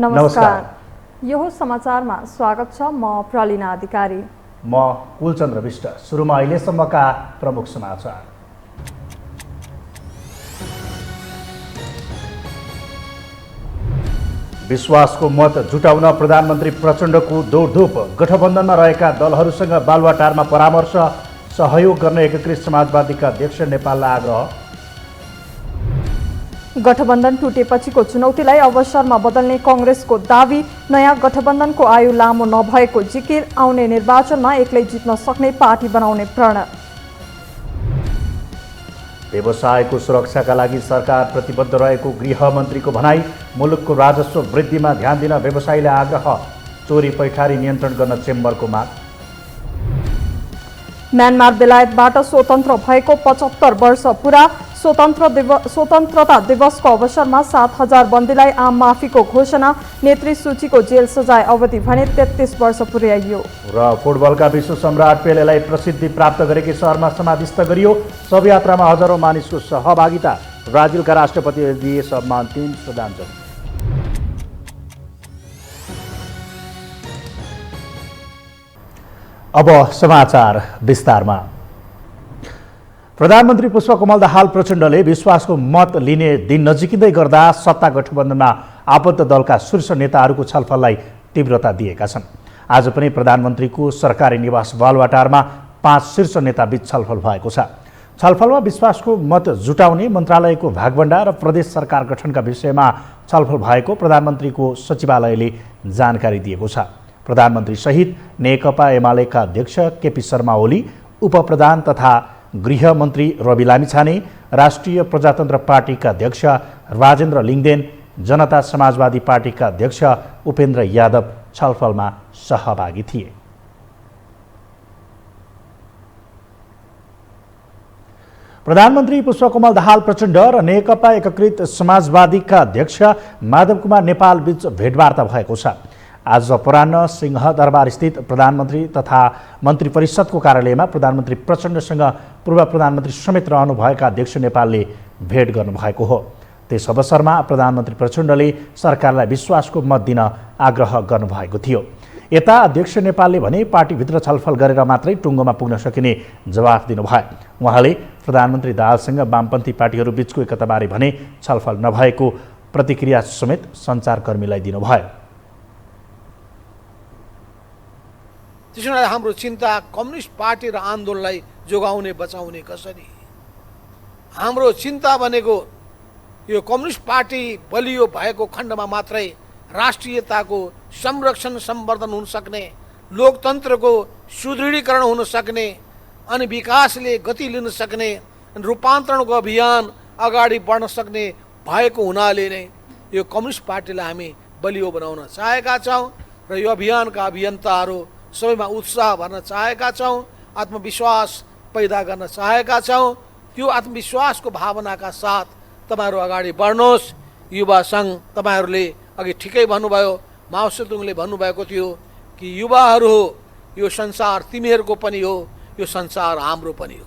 नमस्कार। यो समाचारमा स्वागत छ। म प्रलिना अधिकारी। म कुलचन्द्र विष्ट। सुरुमा अहिलेसम्मका प्रमुख समाचार। विश्वासको मत जुटाउन प्रधानमन्त्री प्रचण्डको दौडधुप। गठबन्धनमा रहेका दलहरूसँग बालुवाटारमा परामर्श। सहयोग गर्न एकीकृत समाजवादीका अध्यक्ष नेपाललाई आग्रह। गठबन्धन टुटेपछिको चुनौतीलाई अवसरमा बदल्ने कांग्रेसको दावी। नयाँ गठबन्धनको आयु लामो नभएको जिकिर। आउने निर्वाचनमा एक्लै जित्न सक्ने पार्टी बनाउने प्रण। व्यवसायको सुरक्षाका लागि सरकार प्रतिबद्ध रहेको गृहमन्त्रीको भनाई। मुलुकको राजस्व वृद्धिमा ध्यान दिन व्यवसायीले आग्रह। चोरी पैठारी नियन्त्रण गर्न चेम्बरको माग। म्यानमार बेलायतबाट स्वतन्त्र भएको 75 वर्ष पुरा। स्वतन्त्रता दिवसको अवसरमा 7000 बन्दीलाई आम माफीको घोषणा। नेत्री सूचीको जेल सजाय अवधि भने 33 वर्ष पुर्याइयो। र फुटबलका विश्व सम्राट पेलेलाई प्रसिद्धि प्राप्त गरेकै सहरमा समाधिस्थ गरियो। शवयात्रामा हजारौं मानिसको सहभागिता। ब्राजिलका राष्ट्रपतिले दिए सबमा अन्तिम श्रद्धाञ्जली। अब समाचार विस्तारमा। प्रधानमन्त्री पुष्पकमल दाहाल प्रचण्डले विश्वासको मत लिने दिन नजिकिँदै गर्दा सत्ता गठबन्धनमा आबद्ध दलका शीर्ष नेताहरूको छलफललाई तीव्रता दिएका छन्। आज पनि प्रधानमन्त्रीको सरकारी निवास बालुवाटारमा 5 शीर्ष नेताबीच छलफल भएको छ। छलफलमा विश्वासको मत जुटाउने, मन्त्रालयको भागभण्डा र प्रदेश सरकार गठनका विषयमा छलफल भएको प्रधानमन्त्रीको सचिवालयले जानकारी दिएको छ। प्रधानमन्त्री सहित नेकपा एमालेका अध्यक्ष केपी शर्मा ओली, उपप्रधान तथा गृहमन्त्री रवि लामिछाने, राष्ट्रिय प्रजातन्त्र पार्टीका अध्यक्ष राजेन्द्र लिङदेन, जनता समाजवादी पार्टीका अध्यक्ष उपेन्द्र यादव छलफलमा सहभागी थिए। प्रधानमन्त्री पुष्पकमल दाहाल प्रचण्ड र नेकपा एकीकृत समाजवादीका अध्यक्ष माधव कुमार नेपाल बीच भेटवार्ता भएको छ। आज अपराह्न सिंहदरबार स्थित प्रधानमन्त्री तथा मन्त्री परिषदको कार्यालयमा प्रधानमन्त्री प्रचण्डसँग पूर्व प्रधानमन्त्री समेत रहनुभएका अध्यक्ष नेपालले भेट गर्नुभएको हो। त्यस अवसरमा प्रधानमन्त्री प्रचण्डले सरकारलाई विश्वासको मत दिन आग्रह गर्नुभएको थियो। यता अध्यक्ष नेपालले भने पार्टीभित्र छलफल गरेर मात्रै टुङ्गोमा पुग्न सकिने जवाफ दिनुभयो। उहाँले प्रधानमन्त्री दाहालसँग वामपन्थी पार्टीहरू बीचको एकताबारे भने छलफल नभएको प्रतिक्रिया समेत सञ्चारकर्मीलाई दिनुभयो। त्यसैले हाम्रो चिन्ता कम्युनिस्ट पार्टी र आन्दोलनलाई जोगाउने बचाउने कसरी। हाम्रो चिन्ता भनेको यो कम्युनिस्ट पार्टी बलियो भएको खण्डमा मात्रै राष्ट्रियताको संरक्षण सम्वर्धन हुन सक्ने, लोकतन्त्रको सुदृढीकरण हुन सक्ने अनि विकासले गति लिन सक्ने, रूपान्तरणको अभियान अगाडि बढ्न सक्ने भएको हुनाले नै यो कम्युनिस्ट पार्टीलाई हामी बलियो बनाउन चाहेका छौँ र यो अभियानका अभियन्ताहरू सबैमा उत्साह भर्न चाहेका छौँ, आत्मविश्वास पैदा गर्न चाहेका छौँ। त्यो आत्मविश्वासको भावनाका साथ तपाईँहरू अगाडि बढ्नुहोस्। युवा सङ्घ तपाईँहरूले अघि ठिकै भन्नुभयो, माओ सेतुङले भन्नुभएको थियो कि युवाहरू हो, यो संसार तिमीहरूको पनि हो, यो संसार हाम्रो पनि हो।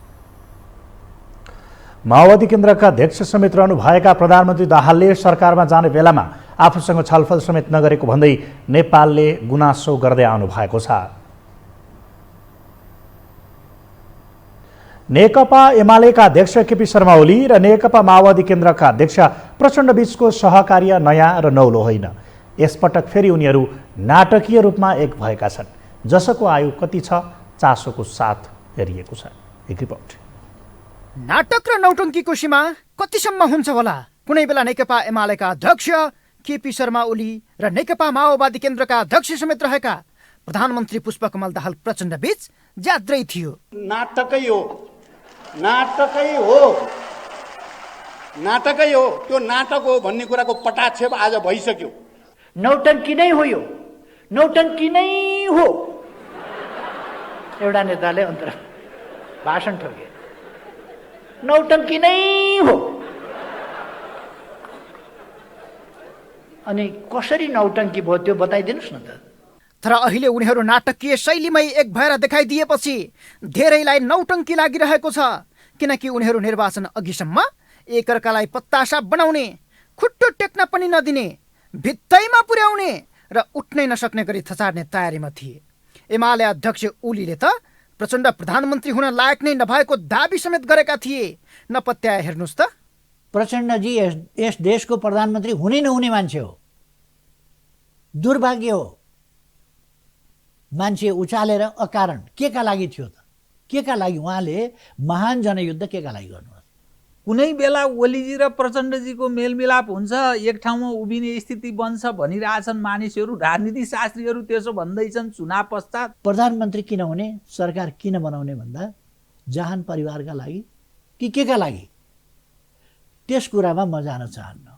माओवादी केन्द्रका अध्यक्ष समेत रहनुभएका प्रधानमन्त्री दाहालले सरकारमा जाने बेलामा आफूसँग छलफल समेत नगरेको भन्दै नेपालले गुनासो गर्दै आउनु भएको छ। नेकपा एमालेका अध्यक्ष केपी शर्मा ओली र नेकपा माओवादी केन्द्रका अध्यक्ष प्रचण्ड बीचको सहकार्य नयाँ र नौलो होइन। यसपटक फेरि उनीहरू नाटकीय रूपमा एक भएका छन्। जसको आयु कति छ, चासोको साथ हेरिएको छ। एक रिपोर्ट। नाटक र नौटङ्कीको सीमा कतिसम्म हुन्छ होला? कुनै बेला नेकपा एमालेका अध्यक्ष केपी शर्मा ओली र नेकपा माओवादी केन्द्रका अध्यक्ष समेत रहेका प्रधानमन्त्री पुष्पकमल दाहाल प्रचण्ड बीच ज्यादै थियो। नाटकै हो, नाटकै हो, नाटकै हो। त्यो नाटक हो भन्ने कुराको पटाक्षेप आज भइसक्यो। नौटङ्की नै हो, यो नौटङ्की नै हो। एउटा नेताले अन्तर भाषण ठोके, नौटङ्की नै हो। अनि कसरी नौटङ्की भयो त्यो बताइदिनुहोस् न त। तर अहिले उनीहरू नाटकीय शैलीमै एक भएर देखाइदिएपछि धेरैलाई नौटङ्की लागिरहेको छ। किनकि उनीहरू निर्वाचन अघिसम्म एकअर्कालाई पत्तासा बनाउने, खुट्टो टेक्न पनि नदिने, भित्तैमा पुर्याउने र उठ्नै नसक्ने गरी थचार्ने तयारीमा थिए। एमाले अध्यक्ष ओलीले त प्रचण्ड प्रधानमन्त्री हुन लायक नै नभएको दाबी समेत गरेका थिए। नपत्याए हेर्नुहोस् त। प्रचण्डजी यस देशको प्रधानमन्त्री हुनै नहुने मान्छे हो। दुर्भाग्य हो। मान्छे उचालेर अकारण के का लागि थियो त? के का लागि उहाँले महान जनयुद्ध के का लागि गर्नुभयो? कुनै बेला ओलीजी र प्रचण्डजीको मेलमिलाप हुन्छ, एक ठाउँमा उभिने स्थिति बन्छ भनिरहेछन् मानिसहरू, राजनीति शास्त्रीहरू त्यसो भन्दैछन् चुनाव पश्चात। प्रधानमन्त्री किन हुने, सरकार किन बनाउने भन्दा जहान परिवारका लागि कि के का लागि, त्यस कुरामा म जान चाहन्न।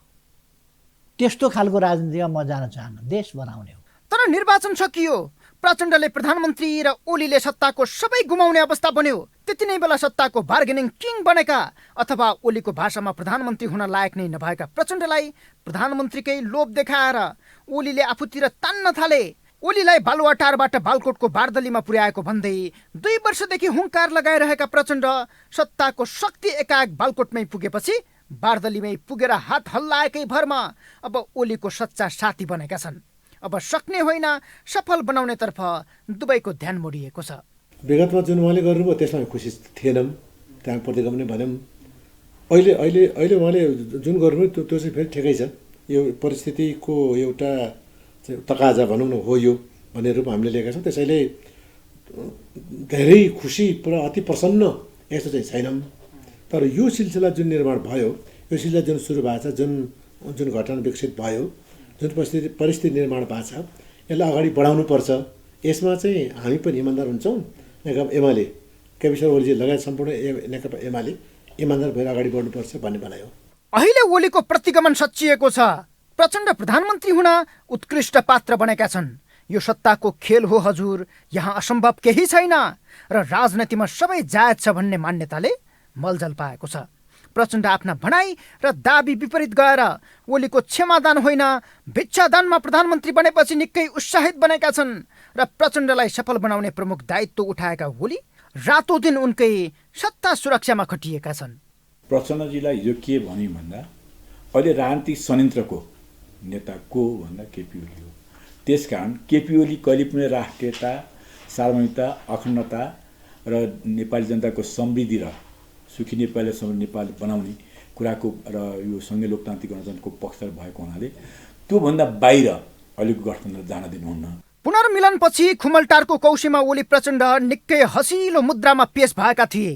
त्यस्तो खालको राजनीतिमा म जान चाहन्न। देश बनाउने हो। तर निर्वाचन सकियो, प्रचण्डले प्रधानमन्त्री र ओलीले सत्ताको सबै गुमाउने अवस्था बन्यो। त्यति नै बेला सत्ताको बार्गेनिङ किङ बनेका अथवा ओलीको भाषामा प्रधानमन्त्री हुन लायक नै नभएका प्रचण्डलाई प्रधानमन्त्रीकै लोभ देखाएर ओलीले आफूतिर तान्न थाले। ओलीलाई बालुवाटारबाट बालकोटको बारदलीमा पुर्याएको भन्दै 2 वर्षदेखि हुङ्कार लगाइरहेका प्रचण्ड सत्ताको शक्ति एकाएक बालकोटमै पुगेपछि बारदलीमै पुगेर हात हल्लाएकै भरमा अब ओलीको सच्चा साथी बनेका छन्। अब सक्ने होइन, सफल बनाउनेतर्फ दुवैको ध्यान मोडिएको छ। विगतमा जुन उहाँले गर्नुभयो त्यसमा खुसी थिएनौँ, त्यहाँ प्रतिगम नै भन्यौँ। अहिले उहाँले जुन गर्नुभयो त्यो चाहिँ फेरि ठिकै छ। यो परिस्थितिको एउटा तकाजा भनौँ न हो यो भन्ने रूपमा हामीले लिएका छौँ। त्यसैले धेरै खुसी पुरा अति प्रसन्न यस्तो चाहिँ छैनौँ। तर यो सिलसिला जुन निर्माण भयो, यो सिलसिला जुन सुरु भएको छ, जुन घटना विकसित भयो, जुन परिस्थिति निर्माण भएको छ, यसलाई अगाडि बढाउनुपर्छ। यसमा चाहिँ हामी पनि इमान्दार हुन्छौँ। नेकपा एमाले, केपी शर्मा ओलीजी लगायत सम्पूर्ण नेकपा एमाले इमान्दार भएर अगाडि बढ्नुपर्छ भन्ने भनाइ हो। अहिले ओलीको प्रतिगमन सच्चिएको छ। प्रचण्ड प्रधानमन्त्री हुन उत्कृष्ट पात्र बनेका छन्। यो सत्ताको खेल हो हजुर, यहाँ असम्भव केही छैन र राजनीतिमा सबै जायज छ भन्ने मान्यताले मलजल पाएको छ। प्रचण्ड आफ्ना भनाइ र दाबी विपरीत गएर ओलीको क्षमादान होइन भिक्षादानमा प्रधानमन्त्री बनेपछि निकै उत्साहित बनेका छन् र प्रचण्डलाई सफल बनाउने प्रमुख दायित्व उठाएका ओली रातों दिन उनकै सत्ता सुरक्षामा खटिएका छन्। प्रचण्डजीलाई हिजो के भन्यो भन्दा अहिले राजनीतिक षड्यन्त्रको नेता को भन्दा केपी ओली हो। त्यसकारण केपी ओली कहिले पनि राष्ट्रियता, सार्वभौमिकता, अखण्डता र नेपाली जनताको समृद्धि र सुखी नेपालसम्म नेपाल बनाउने कुराको र यो सङ्घीय लोकतान्त्रिक गणतन्त्रको पक्षधर भएको हुनाले त्योभन्दा बाहिर अहिलेको गठबन्धन जान दिनुहुन्न। पुनर्मिलनपछि खुमलटारको कौशीमा ओली प्रचण्ड निकै हसिलो मुद्रामा पेश भएका थिए।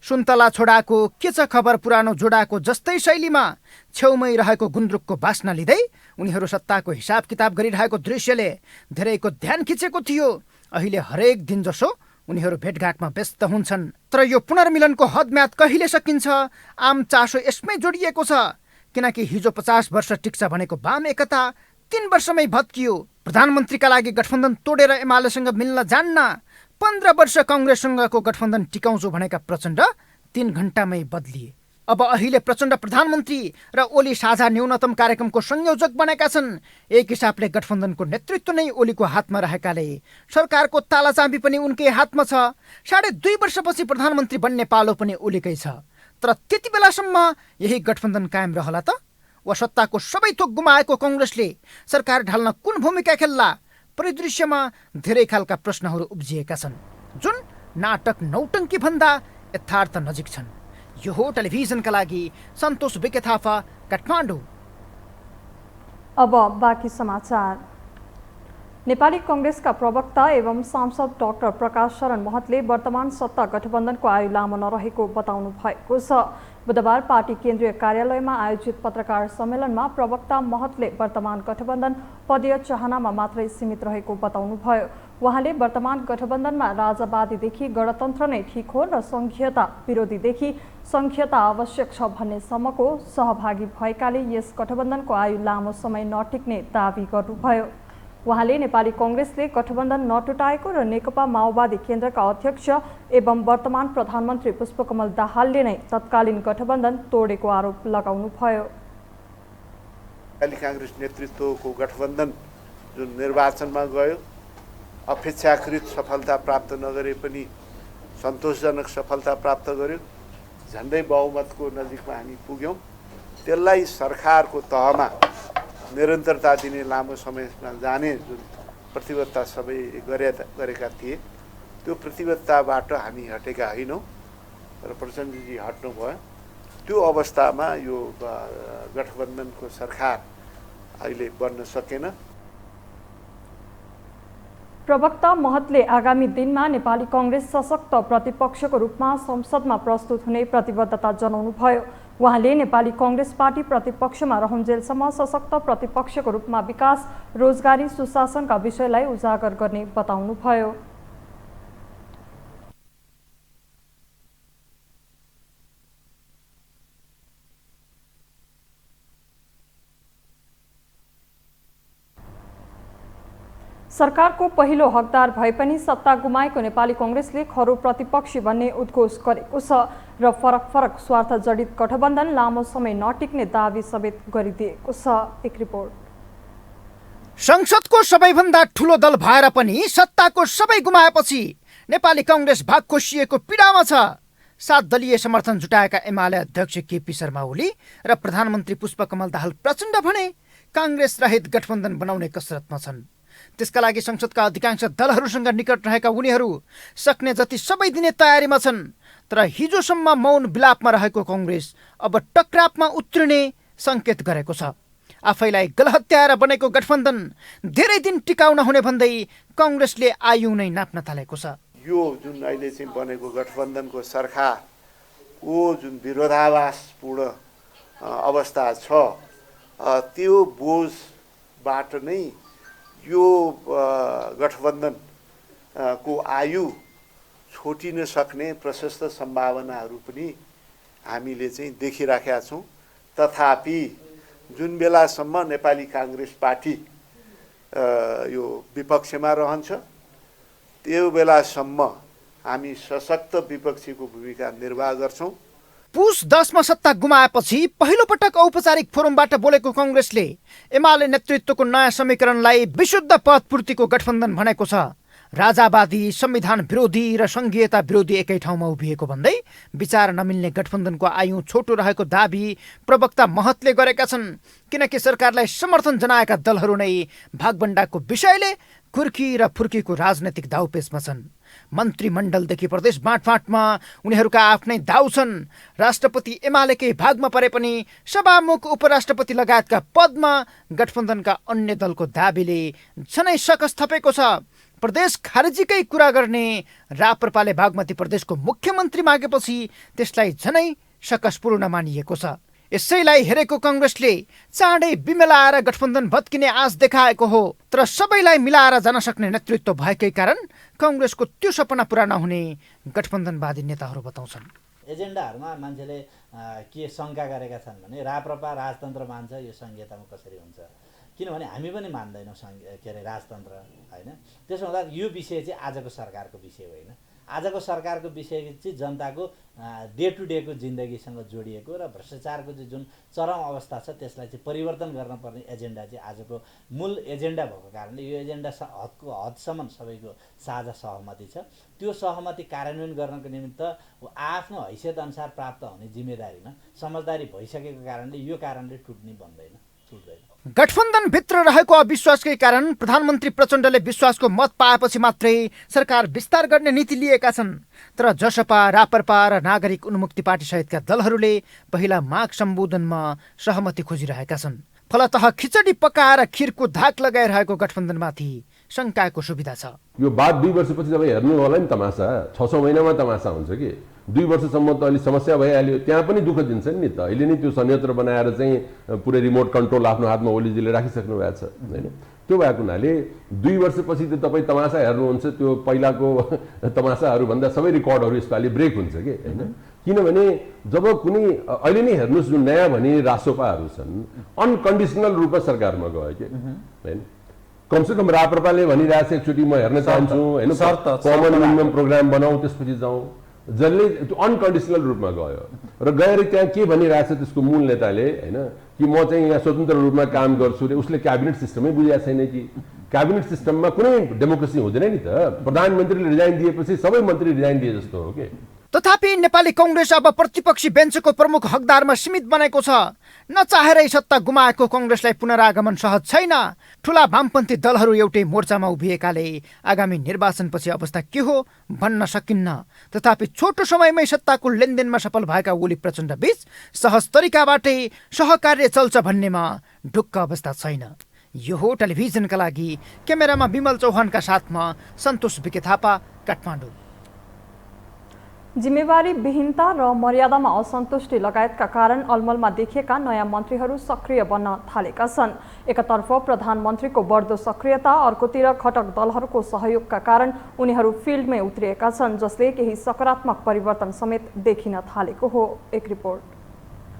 सुन्तला छोडाको के छ खबर पुरानो जोडाको जस्तै शैलीमा छेउमै रहेको गुन्द्रुकको बास्ना लिँदै उनीहरू सत्ताको हिसाब किताब गरिरहेको दृश्यले धेरैको ध्यान खिचेको थियो। अहिले हरेक दिन जसो उनीहरू भेटघाटमा व्यस्त हुन्छन्। तर यो पुनर्मिलनको हदम्याद कहिले सकिन्छ, आम चासो यसमै जोडिएको छ। किनकि हिजो 50 वर्ष टिक्छ भनेको वाम एकता 3 वर्षमै भत्कियो। प्रधानमन्त्रीका लागि गठबन्धन तोडेर एमालेसँग मिल्न जान्न, 15 वर्ष कङ्ग्रेससँगको गठबन्धन टिकाउँछु भनेका प्रचण्ड 3 घण्टामै बदलिए। अब अहिले प्रचण्ड प्रधानमन्त्री र ओली साझा न्यूनतम कार्यक्रमको संयोजक बनेका छन्। एक हिसाबले गठबन्धनको नेतृत्व नै ओलीको हातमा रहेकाले सरकारको तालाचाबी पनि उनकै हातमा छ। 2.5 वर्षपछि प्रधानमन्त्री बन्ने पालो पनि ओलीकै छ। तर त्यति बेलासम्म यही गठबन्धन कायम रहला त? वा सत्ताको सबै थोक गुमाएको कङ्ग्रेसले सरकार ढाल्न कुन भूमिका खेल्ला? परिदृश्यमा धेरै खालका प्रश्नहरू उब्जिएका छन्, जुन नाटक नौटङ्की भन्दा यथार्थ नजिक छन्। यो हो टेलिभिजनका लागि सन्तोष बिके थापा, काठमाडौँ। अब बाँकी समाचार। नेपाली कङ्ग्रेसका प्रवक्ता एवं सांसद डाक्टर प्रकाश शरण महतले वर्तमान सत्ता गठबन्धनको आयु लामो नरहेको बताउनु भएको छ। बुधबार पार्टी केन्द्रीय कार्यालयमा आयोजित पत्रकार सम्मेलनमा प्रवक्ता महतले वर्तमान गठबन्धन पदीय चाहनामा मात्रै सीमित रहेको बताउनुभयो। उहाँले वर्तमान गठबन्धनमा राजावादीदेखि गणतन्त्र नै ठिक हो र सङ्घीयता विरोधीदेखि सङ्घीयता आवश्यक छ भन्नेसम्मको सहभागी भएकाले यस गठबन्धनको आयु लामो समय नटिक्ने दावी गर्नुभयो। उहाँले नेपाली कङ्ग्रेसले गठबन्धन नटुटाएको र नेकपा माओवादी केन्द्रका अध्यक्ष एवं वर्तमान प्रधानमन्त्री पुष्पकमल दाहालले नै तत्कालीन गठबन्धन तोडेको आरोप लगाउनुभयो। नेपाली काङ्ग्रेस नेतृत्वको गठबन्धन जुन निर्वाचनमा गयो, अपेक्षाकृत सफलता प्राप्त नगरे पनि सन्तोषजनक सफलता प्राप्त गर्यो। झन्डै बहुमतको नजिकमा हामी पुग्यौँ। त्यसलाई सरकारको तहमा निरन्तरता दिने लामो समयमा जाने जुन प्रतिबद्धता सबै गरेका थिए त्यो प्रतिबद्धताबाट हामी हटेका होइनौँ र प्रचण्डजी हट्नुभयो। त्यो अवस्थामा यो गठबन्धनको सरकार अहिले बन्न सकेन। प्रवक्ता महतले आगामी दिनमा नेपाली कांग्रेस सशक्त प्रतिपक्षको रूपमा संसदमा प्रस्तुत हुने प्रतिबद्धता जनाउनुभयो। उहाँले नेपाली कांग्रेस पार्टी प्रतिपक्षमा रहन्जेलसम्म सशक्त प्रतिपक्षको रूपमा विकास, रोजगारी, सुशासनका विषयलाई उजागर गर्ने बताउनुभयो। सरकारको पहिलो हकदार भए पनि सत्ता गुमाएको नेपाली कांग्रेसले खरो प्रतिपक्षी बन्ने उद्घोष गरेको छ र फरक फरक स्वार्थ जडित गठबन्धन लामो समय नटिक्ने दावी समेत गरिदिएको छ। एक रिपोर्ट। संसदको सबैभन्दा ठूलो दल भएर पनि सत्ताको सबै गुमाएपछि नेपाली कांग्रेस भाग खोसिएको पीडामा छ। 7 दलीय समर्थन जुटाएका एमाले अध्यक्ष केपी शर्मा ओली र प्रधानमन्त्री पुष्पकमल दाहाल प्रचण्ड भने कांग्रेस रहित गठबन्धन बनाउने कसरतमा छन्। त्यसका लागि संसदका अधिकांश दलहरूसँग निकट रहेका उनीहरू सक्ने जति सबै दिने तयारीमा छन्। तर हिजोसम्म मौन विलापमा रहेको कांग्रेस अब टक्रापमा उत्रिने संकेत गरेको छ। आफैलाई गलहत्याएर बनेको गठबन्धन धेरै दिन टिकाउन हुने भन्दै कांग्रेसले आयु नै नाप्न थालेको छ। यो जुन अहिले चाहिँ बनेको गठबन्धनको सरकारको जुन विरोधाभासपूर्ण अवस्था छ त्यो बोझबाट नै यो गठबन्धनको आयु छोटिन सक्ने प्रशस्त सम्भावनाहरू पनि हामीले चाहिँ देखिराखेका छौँ। तथापि जुन बेलासम्म नेपाली कांग्रेस पार्टी यो विपक्षमा रहन्छ त्यो बेलासम्म हामी सशक्त विपक्षीको भूमिका निर्वाह गर्छौँ। पुस 10 मा सत्ता गुमाएपछि पहिलो पटक औपचारिक फोरमबाट बोलेको कांग्रेसले एमाले नेतृत्वको नयाँ समीकरणलाई विशुद्ध पदपूर्तिको गठबन्धन भनेको छ। राजावादी, संविधान विरोधी र संघीयता विरोधी एकै ठाउँमा उभिएको भन्दै विचार नमिल्ने गठबन्धनको आयु छोटो रहेको दाबी प्रवक्ता महतले गरेका छन्। किनकि सरकारलाई समर्थन जनाएका दलहरू नै भागबण्डाको विषयले कुर्की र फुर्कीको राजनैतिक दाउपेचमा छन्। मन्त्रीमण्डलदेखि प्रदेश बाँडफाँटमा उनीहरूका आफ्नै दाउ छन्। राष्ट्रपति एमालेकै भागमा परे पनि सभामुख, उपराष्ट्रपति लगायतका पदमा गठबन्धनका अन्य दलको दाबीले झनै सकस थपेको छ। प्रदेश खारेजीकै कुरा गर्ने राप्रपाले बागमती प्रदेशको मुख्यमन्त्री मागेपछि त्यसलाई झनै सकसपूर्ण मानिएको छ। यसैलाई हेरेको कांग्रेसले चाँडै बिमेलाएर गठबन्धन भत्किने आश देखाएको हो। तर सबैलाई मिलाएर जान सक्ने नेतृत्व भएकै कारण कांग्रेसको त्यो सपना पुरा नहुने गठबन्धनवादी नेताहरू बताउँछन्। एजेन्डाहरूमा मान्छेले के शङ्का गरेका छन् भने राप्रपा राजतन्त्र मान्छ, यो संहितामा कसरी हुन्छ? किनभने हामी पनि मान्दैनौँ राजतन्त्र, होइन? त्यसो हुँदा यो विषय चाहिँ आजको सरकारको विषय होइन। आजको सरकारको विषय चाहिँ जनताको डे टु डेको जिन्दगीसँग जोडिएको र भ्रष्टाचारको चाहिँ जुन चरम अवस्था छ त्यसलाई चाहिँ परिवर्तन गर्नुपर्ने एजेन्डा चाहिँ आजको मूल एजेन्डा भएको कारणले यो एजेन्डा हदसम्म सबैको साझा सहमति छ। त्यो सहमति कार्यान्वयन गर्नको निमित्त आफ्नो हैसियत अनुसार प्राप्त हुने जिम्मेदारीमा समझदारी भइसकेको कारणले यो कारणले टुट्नै छुट्दैन। गठबन्धनभित्र रहेको अविश्वासकै कारण प्रधानमन्त्री प्रचण्डले विश्वासको मत पाएपछि मात्रै सरकार विस्तार गर्ने नीति लिएका छन्। तर जसपा, राप्रपा र नागरिक उन्मुक्ति पार्टी सहितका दलहरूले पहिला माग सम्बोधनमा सहमति खोजिरहेका छन्। फलतः खिचडी पकाएर खिरको धाक लगाइरहेको गठबन्धनमाथि शङ्काको सुविधा छ। यो बाद 2 वर्षपछि तपाईँ हेर्नु होला नि तमासा, 600 महिनामा तमासा हुन्छ कि 2 वर्षसम्म त अलि समस्या भइहाल्यो। त्यहाँ पनि दुःख दिन्छन् नि त। अहिले नि त्यो संयन्त्र बनाएर चाहिँ पुरै रिमोट कन्ट्रोल आफ्नो हातमा ओलीजीले राखिसक्नु भएको छ, होइन? त्यो भएको हुनाले 2 वर्षपछि त तपाईँ तमासा हेर्नुहुन्छ, त्यो पहिलाको तमासाहरूभन्दा सबै रेकर्डहरू यसपालि ब्रेक हुन्छ कि, होइन? किनभने जब कुनै अहिले नै हेर्नुहोस् जुन नयाँ भनी रासोपाहरू छन् अनकन्डिसनल रूपमा सरकारमा गयो कि, होइन? कमसेकम राप्रपाले भनिरहेछ एकचोटि म हेर्न चाहन्छु, होइन? कमन मिनिमम प्रोग्राम बनाऊ, त्यसपछि जाउँ। जसले त्यो अनकन्डिसनल रूपमा गयो र गएर त्यहाँ के भनिरहेछ त्यसको मूल नेताले, होइन? कि म चाहिँ यहाँ स्वतन्त्र रूपमा काम गर्छु रे, उसले क्याबिनेट सिस्टमै बुझेको छैन कि क्याबिनेट सिस्टममा कुनै डेमोक्रेसी हुँदैन नि त। प्रधानमन्त्रीले रिजाइन दिएपछि सबै मन्त्री रिजाइन दिए जस्तो हो कि। तथापि नेपाली कङ्ग्रेस अब प्रतिपक्षी बेन्चको प्रमुख हकदारमा सीमित बनेको छ। नचाहेरै सत्ता गुमाएको कङ्ग्रेसलाई पुनरागमन सहज छैन। ठुला वामपन्थी दलहरू एउटै मोर्चामा उभिएकाले आगामी निर्वाचनपछि अवस्था के हो भन्न सकिन्न। तथापि छोटो समयमै सत्ताको लेनदेनमा सफल भएका ओली प्रचण्ड बीच सहज तरिकाबाटै सहकार्य चल्छ भन्नेमा ढुक्क अवस्था छैन। यो हो टेलिभिजनका लागि क्यामेरामा विमल चौहानका साथमा सन्तोष बिके थापा, काठमाडौँ। जिम्मेवारी विहीनता र मर्यादामा असन्तुष्टि लगायतका कारण अलमलमा देखिएका नयाँ मन्त्रीहरू सक्रिय बन्न थालेका छन्। एकतर्फ प्रधानमन्त्रीको बढ्दो सक्रियता, अर्कोतिर घटक दलहरूको सहयोगका कारण उनीहरू फिल्डमै उत्रिएका छन्, जसले केही सकारात्मक परिवर्तन समेत देखिन थालेको हो। एक रिपोर्ट।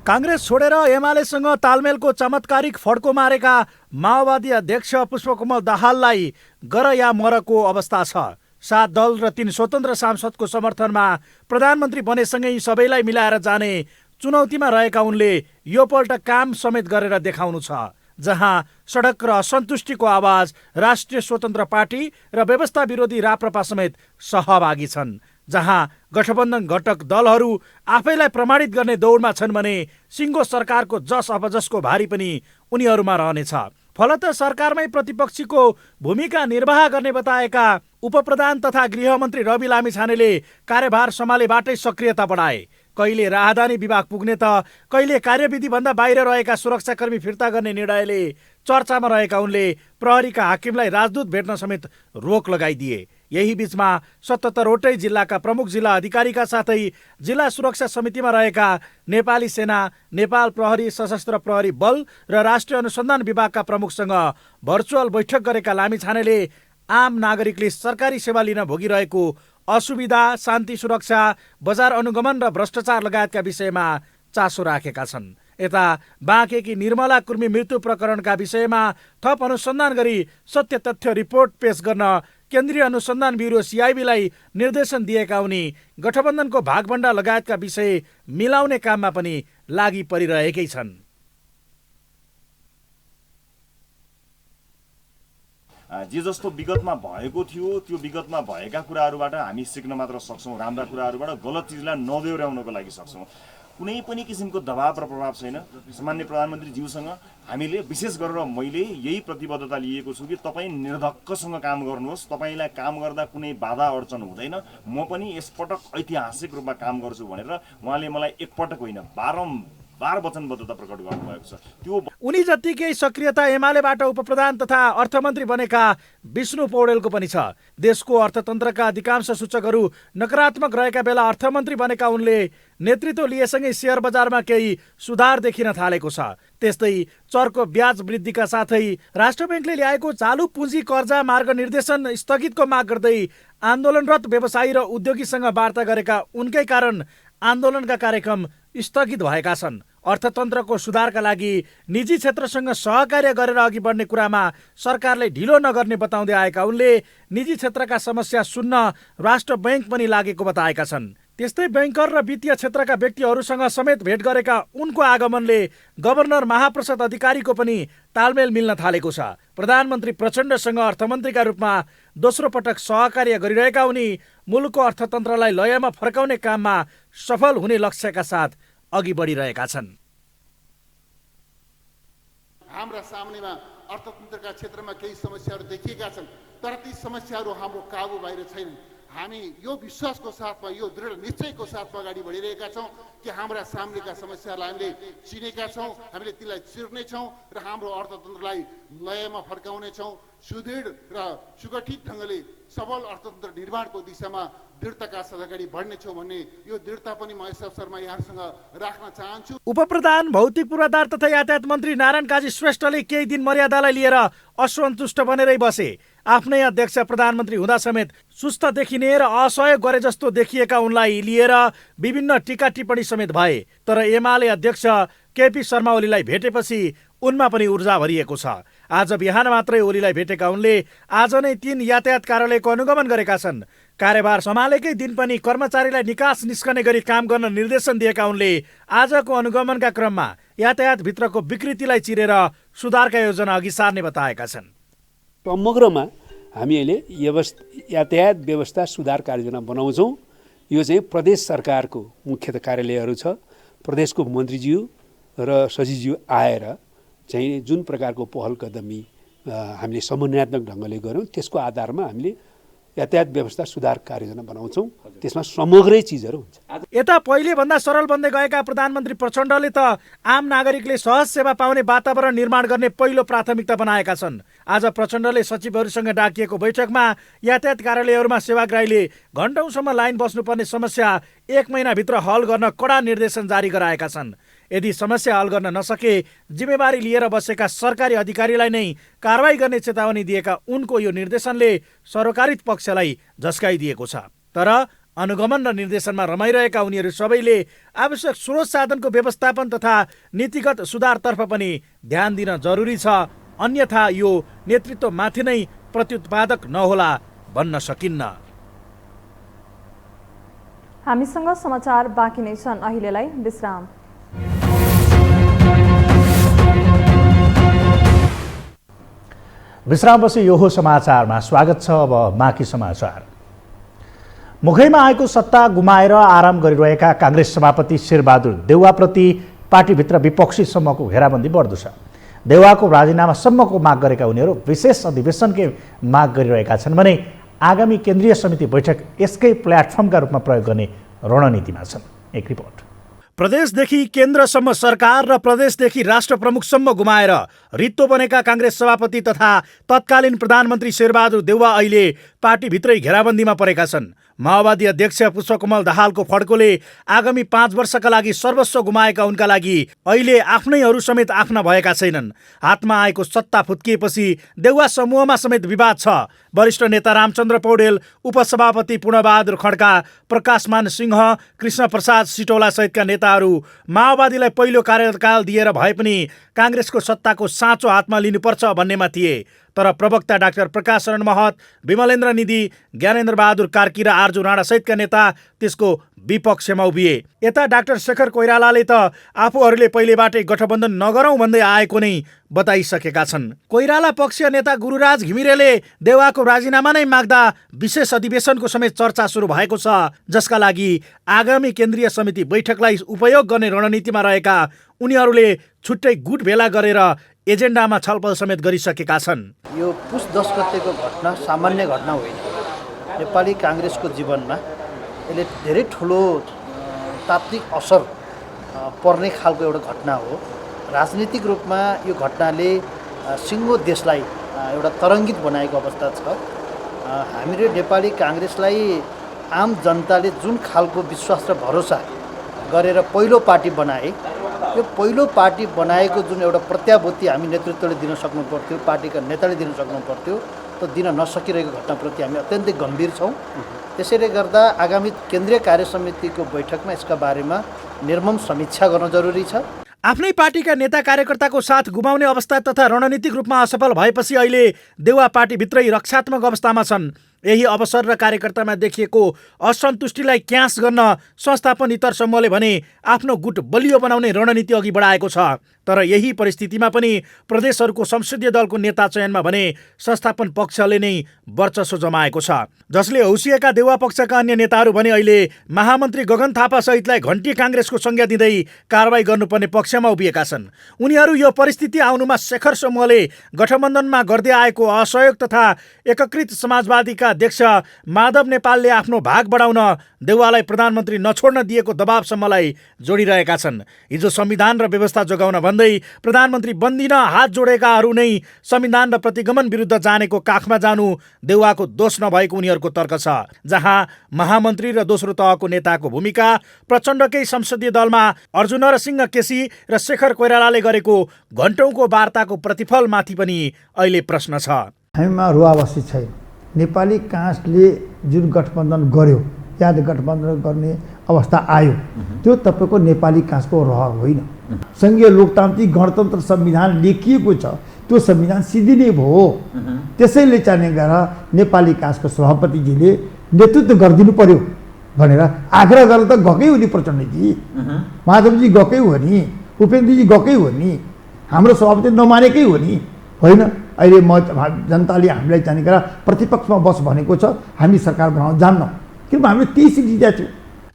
काङ्ग्रेस छोडेर एमालेसँग तालमेलको चमत्कारिक फड्को मारेका माओवादी अध्यक्ष पुष्पकमल दाहाललाई गर या मरको अवस्था छ। 7 दल र 3 स्वतन्त्र सांसदको समर्थनमा प्रधानमन्त्री बनेसँगै सबैलाई मिलाएर जाने चुनौतीमा रहेका उनले यो पल्ट काम समेत गरेर देखाउनु छ, जहाँ सडक र असन्तुष्टिको आवाज राष्ट्रिय स्वतन्त्र पार्टी र व्यवस्था विरोधी राप्रपा समेत सहभागी छन्, जहाँ गठबन्धन घटक दलहरू आफैलाई प्रमाणित गर्ने दौडमा छन् भने सिङ्गो सरकारको जस अपजसको भारी पनि उनीहरूमा रहनेछ। फलत सरकारमै प्रतिपक्षीको भूमिका निर्वाह गर्ने बताएका उपप्रधान तथा गृहमन्त्री रवि लामिछानेले कार्यभार सम्हालेबाटै सक्रियता बढाए। कहिले राहदानी विभाग पुग्ने त कहिले कार्यविधिभन्दा बाहिर रहेका सुरक्षाकर्मी फिर्ता गर्ने निर्णयले चर्चामा रहेका उनले प्रहरीका हाकिमलाई राजदूत भेट्न समेत रोक लगाइदिए। यही बीचमा 77वटै जिल्लाका प्रमुख जिल्ला अधिकारीका साथै जिल्ला सुरक्षा समितिमा रहेका नेपाली सेना, नेपाल प्रहरी, सशस्त्र प्रहरी बल र राष्ट्रिय अनुसन्धान विभागका प्रमुखसँग भर्चुअल बैठक गरेका लामिछानेले आम नागरिकले सरकारी सेवा लिन भोगिरहेको असुविधा, शान्ति सुरक्षा, बजार अनुगमन र भ्रष्टाचार लगायतका विषयमा चासो राखेका छन्। यता बाँकेकी निर्मला कुर्मी मृत्यु प्रकरणका विषयमा थप अनुसन्धान गरी सत्य तथ्य रिपोर्ट पेश गर्न केन्द्रीय अनुसन्धान ब्युरो CIB-लाई निर्देशन दिएका उनी गठबन्धनको भागभण्डा लगायतका विषय मिलाउने काममा पनि लागि परिरहेकै छन्। जे जस्तो विगतमा भएको थियो त्यो विगतमा भएका कुराहरूबाट हामी सिक्न मात्र सक्छौँ, राम्रा कुराहरूबाट गलत चिजलाई नदोहोऱ्याउनको लागि सक्छौँ। कुनै पनि किसिमको दबाव र प्रभाव छैन। सामान्य प्रधानमन्त्रीज्यूसँग हामीले विशेष गरेर मैले यही प्रतिबद्धता लिएको छु कि तपाईँ निर्धक्कसँग काम गर्नुहोस्, तपाईँलाई काम गर्दा कुनै बाधा अडचन हुँदैन, म पनि यसपटक ऐतिहासिक रूपमा काम गर्छु भनेर उहाँले मलाई एकपटक होइन बारम्बार वचनबद्धता प्रकट गर्नुभएको छ। त्यो उनी जत्तिकै सक्रियता एमालेबाट उपप्रधान तथा अर्थमन्त्री बनेका विष्णु पौडेलको पनि छ। देशको अर्थतन्त्रका अधिकांश सूचकहरू नकारात्मक रहेका बेला अर्थमन्त्री बनेका उनले नेतृत्व लिएसँगै शेयर बजारमा केही सुधार देखिन थालेको छ। त्यस्तै चर्को ब्याज वृद्धिका साथै राष्ट्र ब्याङ्कले ल्याएको चालु पुँजी कर्जा मार्ग निर्देशन स्थगितको माग गर्दै आन्दोलनरत व्यवसायी र उद्योगीसँग वार्ता गरेका उनकै कारण आन्दोलनका कार्यक्रम स्थगित भएका छन्। अर्थतन्त्रको सुधारका लागि निजी क्षेत्रसँग सहकार्य गरेर अघि बढ्ने कुरामा सरकारले ढिलो नगर्ने बताउँदै आएका उनले निजी क्षेत्रका समस्या सुन्न राष्ट्र ब्याङ्क पनि लागेको बताएका छन्। त्यस्तै बैंकर र वित्तीय क्षेत्रका व्यक्तिहरूसँग समेत भेट गरेका उनको आगमनले गभर्नर महाप्रसाद अधिकारीको पनि तालमेल मिल्न थालेको छ। प्रधानमन्त्री प्रचण्डसँग अर्थमन्त्रीका रूपमा दोस्रो पटक सहकार्य गरिरहेका उनी मुलुकको अर्थतन्त्रलाई लयमा फर्काउने काममा सफल हुने लक्ष्यका साथ अघि बढिरहेका छन्। हाम्रा सामनेमा अर्थतन्त्रका क्षेत्रमा केही समस्याहरू देखिएका छन्, तर ती समस्याहरू हाम्रो काबु बाहिर छैनन्। हामी यो विश्वासको साथमा, यो दृढ निश्चयको साथमा अगाडि बढिरहेका छौँ कि हाम्रा सामनेका समस्याहरूलाई हामीले चिनेका छौँ, हामीले तीलाई चिर्नेछौँ र हाम्रो अर्थतन्त्रलाई लयमा फर्काउनेछौँ। सुदृढ र सुगठित ढङ्गले सबल अर्थतन्त्र निर्माणको दिशामा दृढताका साथ अगाडि बढ्नेछौँ भन्ने यो दृढता पनि म यस अवसरमा यहाँसँग राख्न चाहन्छु। उपप्रधान भौतिक पूर्वाधार तथा यातायात मन्त्री नारायण काजी श्रेष्ठले केही दिन मर्यादालाई लिएर असन्तुष्ट बनेरै बसे। आफ्नै अध्यक्ष प्रधानमन्त्री हुँदा समेत सुस्त देखिने र असहयोग गरे जस्तो देखिएका उनलाई लिएर विभिन्न टीका टिप्पणी समेत भए। तर एमाले अध्यक्ष केपी शर्मा ओलीलाई भेटेपछि उनमा पनि ऊर्जा भरिएको छ। आज बिहान मात्रै ओलीलाई भेटेका उनले आज नै 3 यातायात कार्यालयको अनुगमन गरेका छन्। कार्यभार सम्हालेकै दिन पनि कर्मचारीलाई निकास निस्कने गरी काम गर्न निर्देशन दिएका उनले आजको अनुगमनका क्रममा यातायातभित्रको विकृतिलाई चिरेर सुधारका योजना अघि सार्ने बताएका छन्। समग्रमा हामी अहिले यातायात व्यवस्था सुधार कार्ययोजना बनाउँछौँ। यो चाहिँ प्रदेश सरकारको मुख्य कार्यालयहरू छ, प्रदेशको मन्त्रीज्यू र सचिवज्यू आएर चाहिँ जुन प्रकारको पहल कदमी हामीले समन्वयात्मक ढङ्गले गऱ्यौँ त्यसको आधारमा हामीले यातायात व्यवस्था सुधार कार्ययोजना बनाउँछौँ। त्यसमा समग्रै चिजहरू हुन्छ। यता पहिलेभन्दा सरल बन्दै गएका प्रधानमन्त्री प्रचण्डले त आम नागरिकले सहज सेवा पाउने वातावरण निर्माण गर्ने पहिलो प्राथमिकता बनाएका छन्। आज प्रचण्डले सचिवहरूसँग डाकिएको बैठकमा यातायात कार्यालयहरूमा सेवाग्राहीले घण्टौँसम्म लाइन बस्नुपर्ने समस्या 1 महिनाभित्र हल गर्न कडा निर्देशन जारी गराएका छन्। यदि समस्या हल गर्न नसके जिम्मेवारी लिएर बसेका सरकारी अधिकारीलाई नै कारवाही गर्ने चेतावनी दिएका उनको यो निर्देशनले सरकारित पक्षलाई झस्काइदिएको छ। तर अनुगमन र निर्देशनमा रमाइरहेका उनीहरू सबैले आवश्यक स्रोत साधनको व्यवस्थापन तथा नीतिगत सुधारतर्फ पनि ध्यान दिन जरुरी छ, अन्यथा यो नेतृत्वमाथि नै प्रत्युत्पादक नहोला भन्न सकिन्न। हामीसँग समाचार बाँकी नै छन्, अहिलेलाई विश्राम। विश्रामपछि यो हो समाचारमा स्वागत छ। अब बाँकी समाचार। मुखैमा आएको सत्ता गुमाएर आराम गरिरहेका काङ्ग्रेस सभापति शेरबहादुर देउवाप्रति पार्टीभित्र विपक्षीसम्मको घेराबन्दी बढ्दो छ। देउवाको राजीनामासम्मको माग गरेका उनीहरू विशेष अधिवेशनकै माग गरिरहेका छन् भने आगामी केन्द्रीय समिति बैठक यसकै प्लेटफर्मका रूपमा प्रयोग गर्ने रणनीतिमा छन्। एक रिपोर्ट। प्रदेशदेखि केन्द्रसम्म सरकार र प्रदेशदेखि राष्ट्र प्रमुखसम्म गुमाएर रित्तो बनेका काङ्ग्रेस सभापति तथा तत्कालीन प्रधानमन्त्री शेरबहादुर देउवा अहिले पार्टीभित्रै घेराबन्दीमा परेका छन्। माओवादी अध्यक्ष पुष्पकमल दाहालको फड्कोले आगामी 5 वर्षका लागि सर्वस्व गुमाएका उनका लागि अहिले आफ्नैहरू समेत आफ्ना भएका छैनन्। हातमा आएको सत्ता फुत्किएपछि देउवा समूहमा समेत विवाद छ। वरिष्ठ नेता रामचन्द्र पौडेल, उपसभापति पूर्णबहादुर खड्का, प्रकाशमान सिंह, कृष्ण प्रसाद सिटौला सहितका नेताहरू माओवादीलाई पहिलो कार्यकाल दिएर भए पनि काङ्ग्रेसको सत्ताको साँचो हातमा लिनुपर्छ भन्नेमा थिए। तर प्रवक्ता डाक्टर प्रकाश शरण महत, विमलेन्द्र निधि, ज्ञानेन्द्र बहादुर कार्की र आर्जु राणा सहितका नेता त्यसको विपक्षमा उभिए। यता डाक्टर शेखर कोइरालाले त आफूहरूले पहिलेबाटै गठबन्धन नगरौँ भन्दै आएको नै बताइसकेका छन्। कोइराला पक्षीय नेता गुरुराज घिमिरेले देउवाको राजीनामा नै माग्दा विशेष अधिवेशनको समेत चर्चा सुरु भएको छ, जसका लागि आगामी केन्द्रीय समिति बैठकलाई उपयोग गर्ने रणनीतिमा रहेका उनीहरूले छुट्टै गुट भेला गरेर एजेन्डामा छलफल समेत गरिसकेका छन्। यो पुस 10 गतेको घटना सामान्य घटना होइन। नेपाली काङ्ग्रेसको जीवनमा यसले धेरै ठुलो तात्विक असर पर्ने खालको एउटा घटना हो। राजनीतिक रूपमा यो घटनाले सिङ्गो देशलाई एउटा तरङ्गित बनाएको अवस्था छ। हामीले नेपाली काङ्ग्रेसलाई आम जनताले जुन खालको विश्वास र भरोसा गरेर पहिलो पार्टी बनाए, यो पहिलो पार्टी बनाएको जुन एउटा प्रत्याभूति हामी नेतृत्वले दिन सक्नु पर्थ्यो, पार्टीका नेताले दिन सक्नु पर्थ्यो, त्यो दिन नसकिरहेको घटनाप्रति हामी अत्यन्तै गम्भीर छौँ। त्यसैले गर्दा आगामी केन्द्रीय कार्य समितिको बैठकमा यसका बारेमा निर्मम समीक्षा गर्न जरुरी छ। आफ्नै पार्टीका नेता कार्यकर्ताको साथ गुमाउने अवस्था तथा रणनीतिक रूपमा असफल भएपछि अहिले देउवा पार्टीभित्रै रक्षात्मक अवस्थामा छन्। यही अवसर र कार्यकर्तामा देखिएको असन्तुष्टिलाई क्यास गर्न संस्थापन इतर समूहले भने आफ्नो गुट बलियो बनाउने रणनीति अघि बढाएको छ। तर यही परिस्थितिमा पनि प्रदेशहरूको संसदीय दलको नेता चयनमा भने संस्थापन पक्षले नै वर्चस्व जमाएको छ, जसले हौसिएका देउवा पक्षका अन्य नेताहरू भने अहिले महामन्त्री गगन थापा सहितलाई घन्टी काङ्ग्रेसको संज्ञा दिँदै कारवाही गर्नुपर्ने पक्षमा उभिएका छन्। उनीहरू यो परिस्थिति आउनुमा शेखर समूहले गठबन्धनमा गर्दै आएको असहयोग तथा एकीकृत समाजवादीका अध्यक्ष माधव नेपालले आफ्नो भाग बढाउन देउवालाई प्रधानमन्त्री नछोड्न दिएको दबावसम्मलाई जोडिरहेका छन्। हिजो संविधान र व्यवस्था जोगाउन भन्दै प्रधानमन्त्री बन्दिन हात जोडेकाहरू नै संविधान र प्रतिगमन विरुद्ध जानेको काखमा जानु देउवाको दोष नभएको उनीहरूको तर्क छ। जहाँ महामन्त्री र दोस्रो तहको नेताको भूमिका प्रचण्डकै संसदीय दलमा अर्जुन नरसिंह केसी र शेखर कोइरालाले गरेको घण्टौँको वार्ताको प्रतिफलमाथि पनि अहिले प्रश्न छ। हामीमा रुवावसी छैन। नेपाली काङ्ग्रेसले जुन गठबन्धन गर्यो, या गठबन्धन गर्ने अवस्था आयो, त्यो तपाईँको नेपाली काङ्ग्रेसको रहर होइन। सङ्घीय लोकतान्त्रिक गणतन्त्र संविधान लेखिएको छ, त्यो संविधान सिद्धिने भयो। त्यसैले चाहिँ गएर नेपाली काङ्ग्रेसको सभापतिजीले नेतृत्व गरिदिनु पर्यो भनेर आग्रह गरेर त गएकै हो नि। प्रचण्डजी, माधवजी गएकै हो नि, उपेन्द्रजी गएकै हो नि, हाम्रो सभापति नमानेकै हो नि, होइन? अहिले जनताले हामीलाई चाहिँ गरेर प्रतिपक्षमा बस भनेको छ, हामी सरकार बनाउन जान्नौँ। किनभने हामीले 23 सिट जितेका छौँ।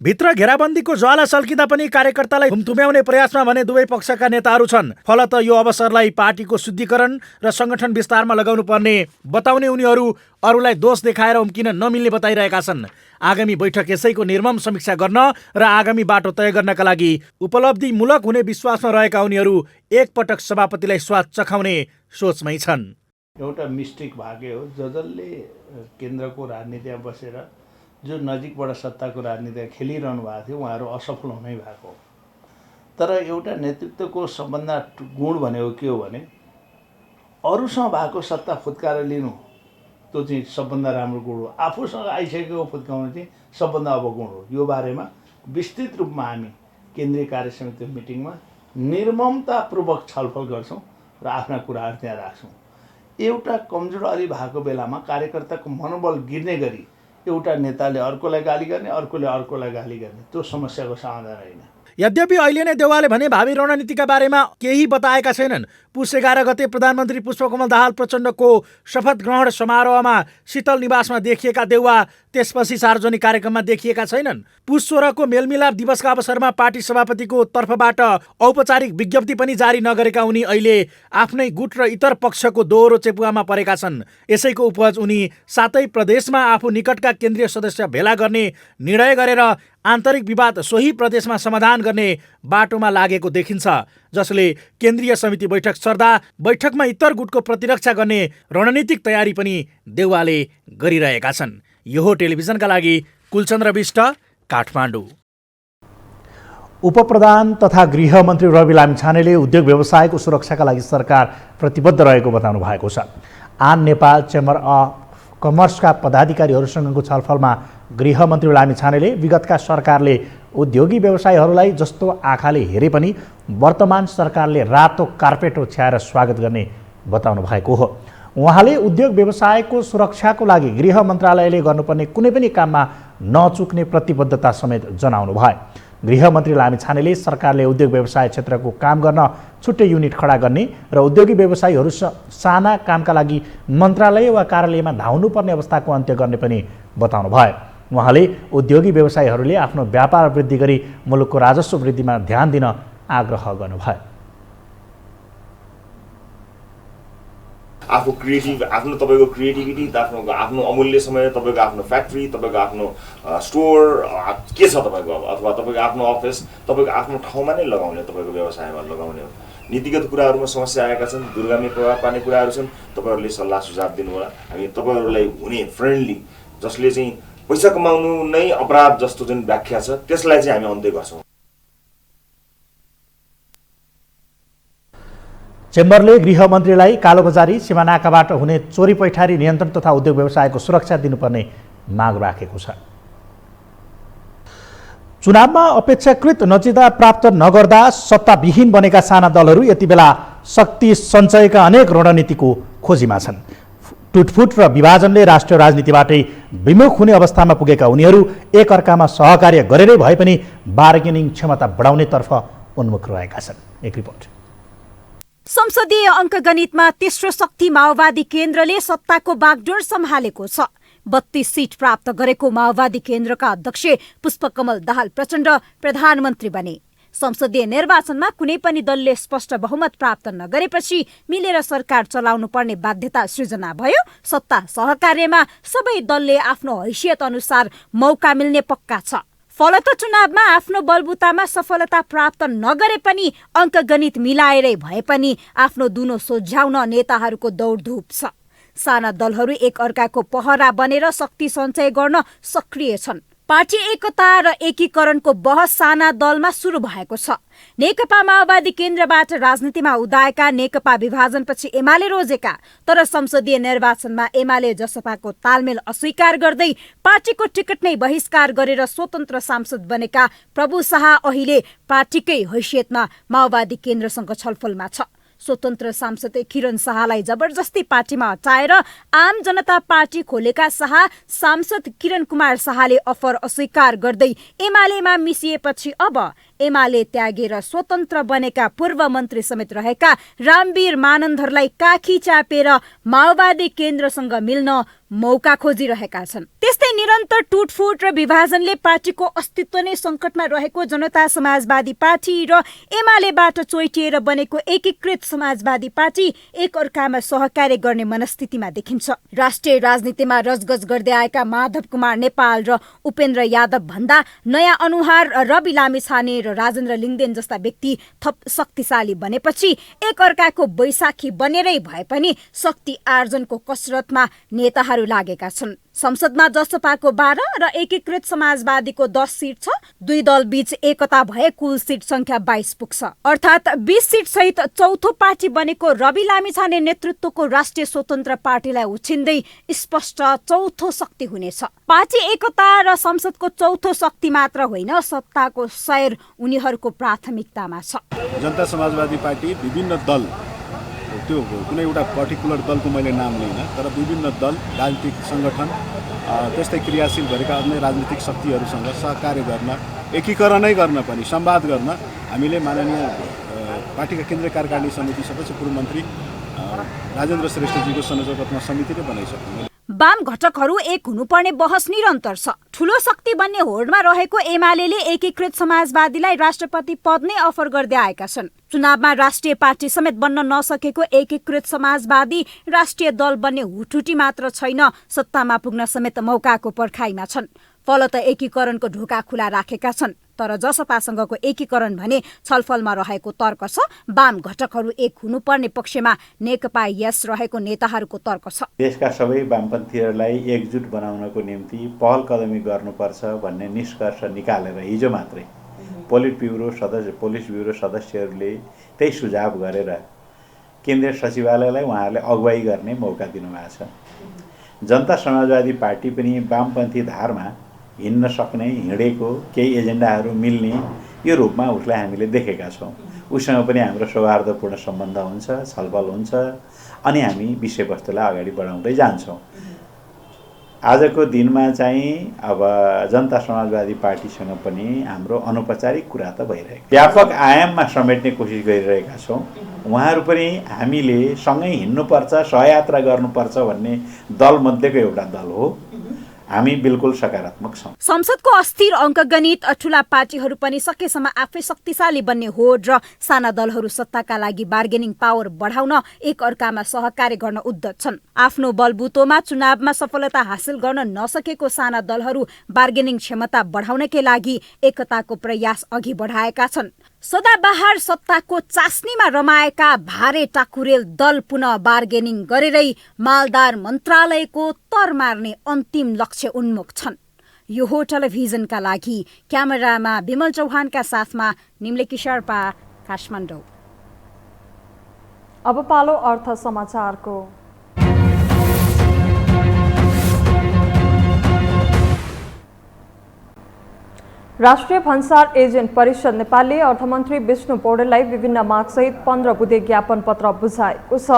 भित्र घेराबन्दीको ज्वाला सल्किँदा पनि कार्यकर्तालाई थुम्याउने प्रयासमा भने दुवै पक्षका नेताहरू छन्। फलत यो अवसरलाई पार्टीको शुद्धिकरण र सङ्गठन विस्तारमा लगाउनु पर्ने बताउने उनीहरू अरूलाई दोष देखाएर उम्किन नमिल्ने बताइरहेका छन्। आगामी बैठक यसैको निर्मम समीक्षा गर्न र आगामी बाटो तय गर्नका लागि उपलब्धिमूलक हुने विश्वासमा रहेका उनीहरू एकपटक सभापतिलाई स्वाद चखाउने सोचमै छन्। एउटा मिस्टेक भागे हो, जसले केन्द्रको राजनीतिमा बसेर जो नजिकबाट सत्ताको राजनीति खेलिरहनु भएको थियो उहाँहरू असफल हुनै भएको हो। तर एउटा नेतृत्वको सबभन्दा गुण भनेको के हो भने अरूसँग भएको सत्ता फुत्काएर लिनु, त्यो चाहिँ सबभन्दा राम्रो गुण हो। आफूसँग आइसकेको फुत्काउनु चाहिँ सबभन्दा अवगुण हो। यो बारेमा विस्तृत रूपमा हामी केन्द्रीय कार्य समिति मिटिङमा निर्ममतापूर्वक छलफल गर्छौँ र आफ्ना कुराहरू त्यहाँ राख्छौँ। एउटा कमजोर अलि भएको बेलामा कार्यकर्ताको मनोबल गिर्ने गरी एउटा नेताले अर्कोलाई गाली गर्ने, अर्कोले अर्कोलाई गाली गर्ने, त्यो समस्याको समाधान होइन। यद्यपि अहिले नै देउवाले भने भावी रणनीतिका बारेमा केही बताएका छैनन्। पुस 11 गते प्रधानमन्त्री पुष्पकमल दाहाल प्रचण्डको शपथ ग्रहण समारोहमा शीतल निवासमा देखिएका देउवा त्यसपछि सार्वजनिक कार्यक्रममा देखिएका छैनन्। पुस 16 को मेलमिलाप दिवसका अवसरमा पार्टी सभापतिको तर्फबाट औपचारिक विज्ञप्ति पनि जारी नगरेका उनी अहिले आफ्नै गुट र इतर पक्षको दोहोरो चेपुवामा परेका छन्। यसैको उपज उनी सातै प्रदेशमा आफू निकटका केन्द्रीय सदस्य भेला गर्ने निर्णय गरेर आन्तरिक विवाद सोही प्रदेशमा समाधान गर्ने बाटोमा लागेको देखिन्छ, जसले केन्द्रीय समिति बैठक सर्दा बैठकमा इतर गुटको प्रतिरक्षा गर्ने रणनीतिक तयारी पनि देउवाले गरिरहेका छन्। यो टेलिभिजनका लागि कुलचन्द्र विष्ट, काठमाडौँ। उपप्रधान तथा गृहमन्त्री रवि लामिछानेले उद्योग व्यवसायको सुरक्षाका लागि सरकार प्रतिबद्ध रहेको बताउनु भएको छ। आन नेपाल चेम्बर अफ कमर्सका पदाधिकारीहरूसँगको छलफलमा गृहमन्त्री लामिछानेले विगतका सरकारले उद्योगी व्यवसायीहरूलाई जस्तो आँखाले हेरे पनि वर्तमान सरकारले रातो कार्पेट ओछ्याएर स्वागत गर्ने बताउनु भएको हो। उहाँले उद्योग व्यवसायको सुरक्षाको लागि गृह मन्त्रालयले गर्नुपर्ने कुनै पनि काममा नचुक्ने प्रतिबद्धता समेत जनाउनु भयो। गृहमन्त्री लामिछानेले सरकारले उद्योग व्यवसाय क्षेत्रको काम गर्न छुट्टै युनिट खडा गर्ने र उद्योगी व्यवसायीहरू साना कामका लागि मन्त्रालय वा कार्यालयमा धाउनुपर्ने अवस्थाको अन्त्य गर्ने पनि बताउनु भयो। उहाँले उद्योगी व्यवसायीहरूले आफ्नो व्यापार वृद्धि गरी मुलुकको राजस्व वृद्धिमा ध्यान दिन आग्रह गर्नुभयो। आफ्नो तपाईँको क्रिएटिभिटी, आफ्नो अमूल्य समय, तपाईँको आफ्नो फ्याक्ट्री, तपाईँको आफ्नो स्टोर के छ तपाईँको, अथवा तपाईँको आफ्नो अफिस तपाईँको आफ्नो ठाउँमा नै लगाउने, तपाईँको व्यवसायमा लगाउने हो। नीतिगत कुराहरूमा समस्या आएका छन्, दूरगामी प्रभाव पार्ने कुराहरू छन्, तपाईँहरूले सल्लाह सुझाव दिनुहोला। हामी तपाईँहरूलाई हुने फ्रेन्डली, जसले चाहिँ पैसा कमाउनु नै अपराध जस्तो जुन व्याख्या छ त्यसलाई चाहिँ हामी अन्त्य गर्छौँ। चेम्बरले गृहमन्त्रीलाई कालोबजारी, सीमानाकाबाट हुने चोरी पैठारी नियन्त्रण तथा उद्योग व्यवसायको सुरक्षा दिनुपर्ने माग राखेको छ। चुनावमा अपेक्षाकृत नतिजा प्राप्त नगर्दा सत्ताविहीन बनेका साना दलहरू यति बेला शक्ति सञ्चयका अनेक रणनीतिको खोजीमा छन्। टुटफुट र विभाजनले राष्ट्रिय राजनीतिबाटै विमुख हुने अवस्थामा पुगेका उनीहरू एकअर्कामा सहकार्य गरेरै भए पनि बार्गेनिङ क्षमता बढाउनेतर्फ उन्मुख रहेका छन्। एक रिपोर्ट। संसदीय अङ्कगणितमा तेस्रो शक्ति माओवादी केन्द्रले सत्ताको बागडोर सम्हालेको छ। 32 सिट प्राप्त गरेको माओवादी केन्द्रका अध्यक्ष पुष्पकमल दाहाल प्रचण्ड प्रधानमन्त्री बने। संसदीय निर्वाचनमा कुनै पनि दलले स्पष्ट बहुमत प्राप्त नगरेपछि मिलेर सरकार चलाउनु पर्ने बाध्यता सृजना भयो। सत्ता सहकार्यमा सबै दलले आफ्नो हैसियत अनुसार मौका मिल्ने पक्का छ। फलत चुनावमा आफ्नो बलबुतामा सफलता प्राप्त नगरे पनि अङ्कगणित मिलाएरै भए पनि आफ्नो दुनो सोझ्याउन नेताहरूको दौडधुप छ। साना दलहरू एक अर्काको पहरा बनेर शक्ति सञ्चय गर्न सक्रिय छन्। पार्टी एकता र एकीकरणको बहस साना दलमा सुरु भएको छ। नेकपा माओवादी केन्द्रबाट राजनीतिमा उदाएका नेकपा विभाजनपछि एमाले रोजेका, तर संसदीय निर्वाचनमा एमाले जसपाको तालमेल अस्वीकार गर्दै पार्टीको टिकट नै बहिष्कार गरेर स्वतन्त्र सांसद बनेका प्रभु शाह अहिले पार्टीकै हैसियतमा माओवादी केन्द्रसँग छलफलमा छ। स्वतन्त्र सांसद किरण शाहलाई जबरजस्ती पार्टीमा हटाएर आम जनता पार्टी खोलेका शाह सांसद किरण कुमार शाहले अफर अस्वीकार गर्दै एमालेमा मिसिएपछि अब एमाले त्यागेर स्वतन्त्र बनेका पूर्व मन्त्री समेत रहेका रामवीर मानन्दरलाई काखी चापेर माओवादी केन्द्रसँग मिल्न मौका खोजिरहेका छन्। त्यस्तै निरन्तर टुटफुट र विभाजनले पार्टीको अस्तित्व नै संकटमा रहेको जनता समाजवादी पार्टी र एमालेबाट चोइटिएर बनेको एकीकृत समाजवादी पार्टी एक अर्कामा सहकार्य गर्ने मनस्थितिमा देखिन्छ। राष्ट्रिय राजनीतिमा रजगज गर्दै आएका माधव कुमार नेपाल र उपेन्द्र यादव भन्दा नयाँ अनुहार रवि लामिछाने र राजेन्द्र लिङ्गदेन जस्ता व्यक्ति थप शक्तिशाली बनेपछि एक अर्काको बैसाखी बनेरै भए पनि शक्ति आर्जनको कसरतमा नेताहरू लागेका छन्। संसदमा जसपाको 12 र एकीकृत समाजवादीको 10 सिट छ। दुई दल बीच एकता भए कुल सिट संख्या 22 पुग्छ। अर्थात् 20 सिट सहित चौथो पार्टी बनेको रवि लामिछाने नेतृत्वको राष्ट्रिय स्वतन्त्र पार्टीलाई उछिन्दै स्पष्ट चौथो शक्ति हुनेछ। पार्टी एकता र संसदको चौथो शक्ति मात्र होइन, सत्ताको सैर उनीहरूको प्राथमिकतामा छ। जनता समाजवादी पार्टी विभिन्न दल, त्यो कुनै एउटा पर्टिकुलर दलको मैले नाम लिइनँ, तर विभिन्न दल, राजनीतिक सङ्गठन, त्यस्तै क्रियाशील भएका अन्य राजनीतिक शक्तिहरूसँग सहकार्य गर्न, एकीकरणै गर्न पनि, संवाद गर्न हामीले माननीय पार्टीका केन्द्रीय कार्यकारिणी समिति सदस्य पूर्व मन्त्री राजेन्द्र श्रेष्ठजीको संयोजकत्वमा समिति नै बनाइसक्यौँ। वाम घटकहरू एक हुनुपर्ने बहस निरन्तर छ। ठूलो शक्ति बन्ने होडमा रहेको एमालेले एकीकृत समाजवादीलाई राष्ट्रपति पद नै अफर गर्दै आएका छन्। चुनावमा राष्ट्रिय पार्टी समेत बन्न नसकेको एकीकृत समाजवादी राष्ट्रिय दल बन्ने हुटुटी मात्र छैन, सत्तामा पुग्न समेत मौकाको पर्खाइमा छन्। फलत एकीकरणको ढोका खुला राखेका छन्। तर जसपासँगको एकीकरण भने छलफलमा रहेको तर्क छ। वाम घटकहरू एक हुनुपर्ने पक्षमा नेकपा यस रहेको नेताहरूको तर्क छ। देशका सबै वामपन्थीहरूलाई एकजुट बनाउनको निम्ति पहल कदमी गर्नुपर्छ भन्ने निष्कर्ष निकालेर हिजो मात्रै पोलिट ब्युरो सदस्यहरूले त्यही सुझाव गरेर केन्द्रीय सचिवालयलाई उहाँहरूले अगुवाई गर्ने मौका दिनुभएको छ। जनता समाजवादी पार्टी पनि वामपन्थी धारमा हिँड्न सक्ने, हिँडेको, केही एजेन्डाहरू मिल्ने यो रूपमा उसलाई हामीले देखेका छौँ। उसँग पनि हाम्रो सौहार्दपूर्ण सम्बन्ध हुन्छ, छलफल हुन्छ, अनि हामी विषयवस्तुलाई अगाडि बढाउँदै जान्छौँ। आजको दिनमा चाहिँ अब जनता समाजवादी पार्टीसँग पनि हाम्रो अनौपचारिक कुरा त भइरहेको, व्यापक आयाममा समेट्ने कोसिस गरिरहेका छौँ। उहाँहरू पनि हामीले सँगै हिँड्नुपर्छ, सहयात्रा गर्नुपर्छ भन्ने दलमध्येको एउटा दल हो। हामी बिल्कुल सकारात्मक छौँ। संसदको अस्थिर अङ्कगणित ठूला पार्टीहरू पनि सकेसम्म आफै शक्तिशाली बन्ने होड र साना दलहरू सत्ताका लागि बार्गेनिङ पावर बढाउन एक अर्कामा सहकार्य गर्न उद्यत छन्। आफ्नो बलबुतोमा चुनावमा सफलता हासिल गर्न नसकेको साना दलहरू बार्गेनिङ क्षमता बढाउनकै लागि एकताको प्रयास अघि बढाएका छन्। सदाबहार सत्ताको चास्नीमा रमाएका भारे टाकुरेल दल पुनः बार्गेनिङ गरेरै मालदार मन्त्रालयको तर मार्ने अन्तिम लक्ष्य उन्मुख छन्। यो हो टेलिभिजनका लागि क्यामेरामा विमल चौहानका साथमा निम्लेकी शर्पा, काठमाडौँ। अब पालो अर्थ समाचारको। राष्ट्रिय भन्सार एजेन्ट परिषद नेपालले अर्थमन्त्री विष्णु पौडेललाई विभिन्न मागसहित 15 बुँदे ज्ञापन पत्र बुझाएको छ।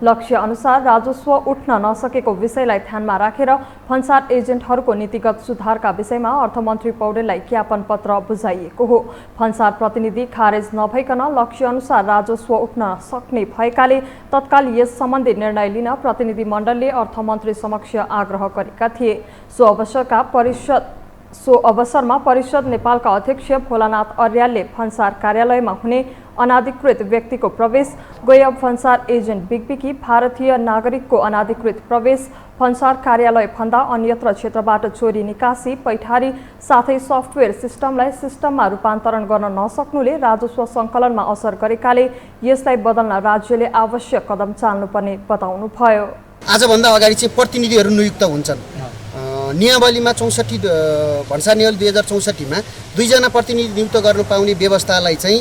लक्ष्य अनुसार राजस्व उठ्न नसकेको विषयलाई ध्यानमा राखेर भन्सार एजेन्टहरूको नीतिगत सुधारका विषयमा अर्थमन्त्री पौडेललाई ज्ञापन पत्र बुझाइएको हो। भन्सार प्रतिनिधि खारेज नभइकन लक्ष्य अनुसार राजस्व उठ्न सक्ने भएकाले तत्काल यस सम्बन्धी निर्णय लिन प्रतिनिधि मण्डलले अर्थमन्त्री समक्ष आग्रह गरेका थिए। सो अवसरमा परिषद नेपालका अध्यक्ष भोलानाथ अर्यालले भन्सार कार्यालयमा हुने अनाधिकृत व्यक्तिको प्रवेश, गैयब भन्सार एजेन्ट बिगबिकी, भारतीय नागरिकको अनाधिकृत प्रवेश, भन्सार कार्यालय भन्दा अन्यत्र क्षेत्रबाट चोरी निकासी, पैठारी साथै सफ्टवेयर सिस्टमलाई सिस्टममा रूपान्तरण गर्न नसक्नुले राजस्व सङ्कलनमा असर गरेकाले यसलाई बदल्न राज्यले आवश्यक कदम चाल्नुपर्ने बताउनुभयो। आजभन्दा अगाडि चाहिँ प्रतिनिधिहरू नियुक्त हुन्छन्। नियमावलीमा 64 भन्सार नियम 2064मा 2 जना प्रतिनिधि नियुक्त गर्न पाउने व्यवस्थालाई चाहिँ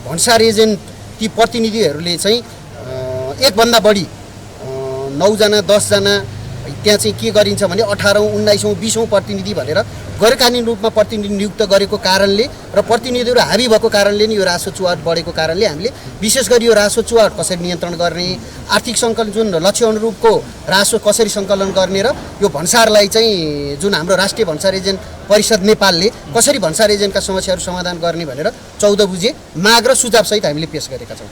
भन्सार एजेन्ट ती प्रतिनिधिहरूले चाहिँ एकभन्दा बढी 9 जना 10 जना त्यहाँ चाहिँ के गरिन्छ भने 18औं 19औं 20औं प्रतिनिधि भनेर गैरकानुनी रूपमा प्रतिनिधि नियुक्त गरेको कारणले र प्रतिनिधिहरू हाबी भएको कारणले नि यो राजस्व चुहावट बढेको कारणले हामीले विशेष गरी यो राजस्व चुहावट कसरी नियन्त्रण गर्ने, आर्थिक सङ्कलन जुन लक्ष्य अनुरूपको राजस्व कसरी सङ्कलन गर्ने र यो भन्सारलाई चाहिँ जुन हाम्रो राष्ट्रिय भन्सार एजेन्ट परिषद नेपालले कसरी भन्सार एजेन्टका समस्याहरू समाधान गर्ने भनेर 14 बुझे माग र सुझावसहित हामीले पेश गरेका छौँ।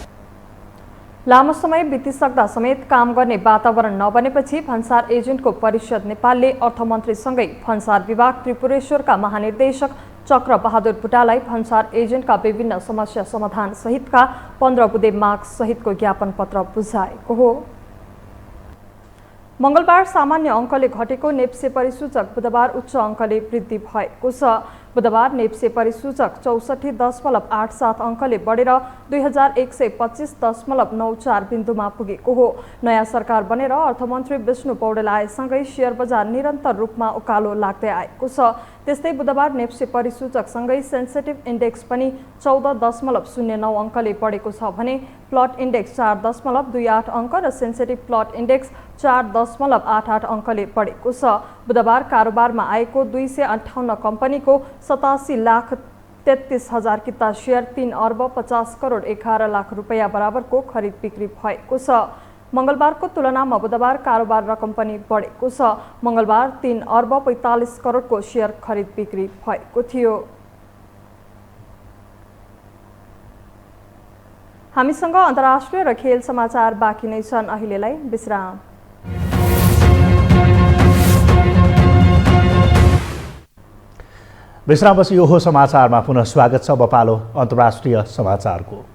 लामो समय बितिसक्दा समेत काम गर्ने वातावरण नबनेपछि भन्सार एजेन्टको परिषद नेपालले अर्थमन्त्रीसँगै भन्सार विभाग त्रिपुरेश्वरका महानिर्देशक चक्र बहादुर बुटालाई भन्सार एजेन्टका विभिन्न समस्या समाधान सहितका 15 बुँदे माग सहितको ज्ञापन पत्र बुझाएको हो। मंगलबार सामान्य अङ्कले घटेको नेप्से परिसूचक बुधबार उच्च अङ्कले वृद्धि भएको छ। बुधबार नेप्से परिसूचक 64.87 अङ्कले बढेर 2125.94 बिन्दुमा पुगेको हो। नयाँ सरकार बनेर अर्थमन्त्री विष्णु पौडेल आएसँगै शेयर बजार निरन्तर रूपमा उकालो लाग्दै आएको छ। त्यस्तै बुधबार नेप्से परिसूचकसँगै सेन्सिटिभ इन्डेक्स पनि 14.09 अङ्कले बढेको छ भने प्लट इन्डेक्स 4.28 अङ्क र सेन्सिटिभ प्लट इन्डेक्स 4.88 अङ्कले बढेको छ। बुधबार कारोबारमा आएको 258 कम्पनीको 87,33,000 किता शेयर 3 अर्ब 50 करोड 11 लाख रुपैयाँ बराबरको खरिद बिक्री भएको छ। मंगलबारको तुलनामा बुधबार कारोबार रकम पनि बढेको छ। मंगलबार 3 अर्ब 45 करोडको शेयर खरिद बिक्री भएको थियो। हामीसँग अन्तर्राष्ट्रिय र खेल समाचार बाँकी नै छन्। अहिलेलाई विश्राम। विश्रामपछि यो हो समाचारमा पुनः स्वागत छ। बपालो अन्तर्राष्ट्रिय समाचारको।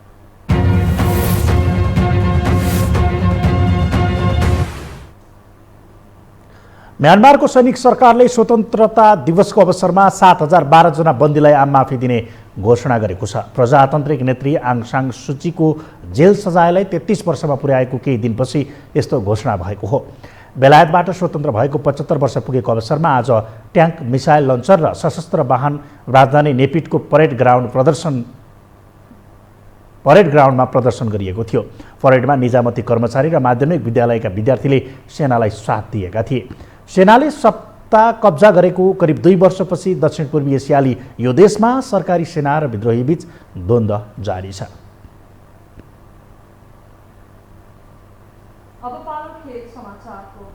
म्यानमारको सैनिक सरकारले स्वतन्त्रता दिवसको अवसरमा 7012 जना बन्दीलाई आम माफी दिने घोषणा गरेको छ। प्रजातान्त्रिक नेत्री आङ सान सुचीको जेल सजायलाई 33 वर्षमा पुर्याएको केही दिनपछि यस्तो घोषणा भएको हो। बेलायतबाट स्वतन्त्र भएको 75 वर्ष पुगेको अवसरमा आज ट्याङ्क, मिसाइल लन्चर र सशस्त्र वाहन राजधानी नेपिटको परेड ग्राउन्डमा प्रदर्शन गरिएको थियो। परेडमा निजामती कर्मचारी र माध्यमिक विद्यालयका विद्यार्थीले सेनालाई साथ दिएका थिए। सेनाले सत्ता कब्जा गरेको करिब 2 वर्षपछि दक्षिण पूर्वी एसियाली यो देशमा सरकारी सेना र विद्रोहीबीच द्वन्द्व जारी छ। अब पालो खेल समाचारको।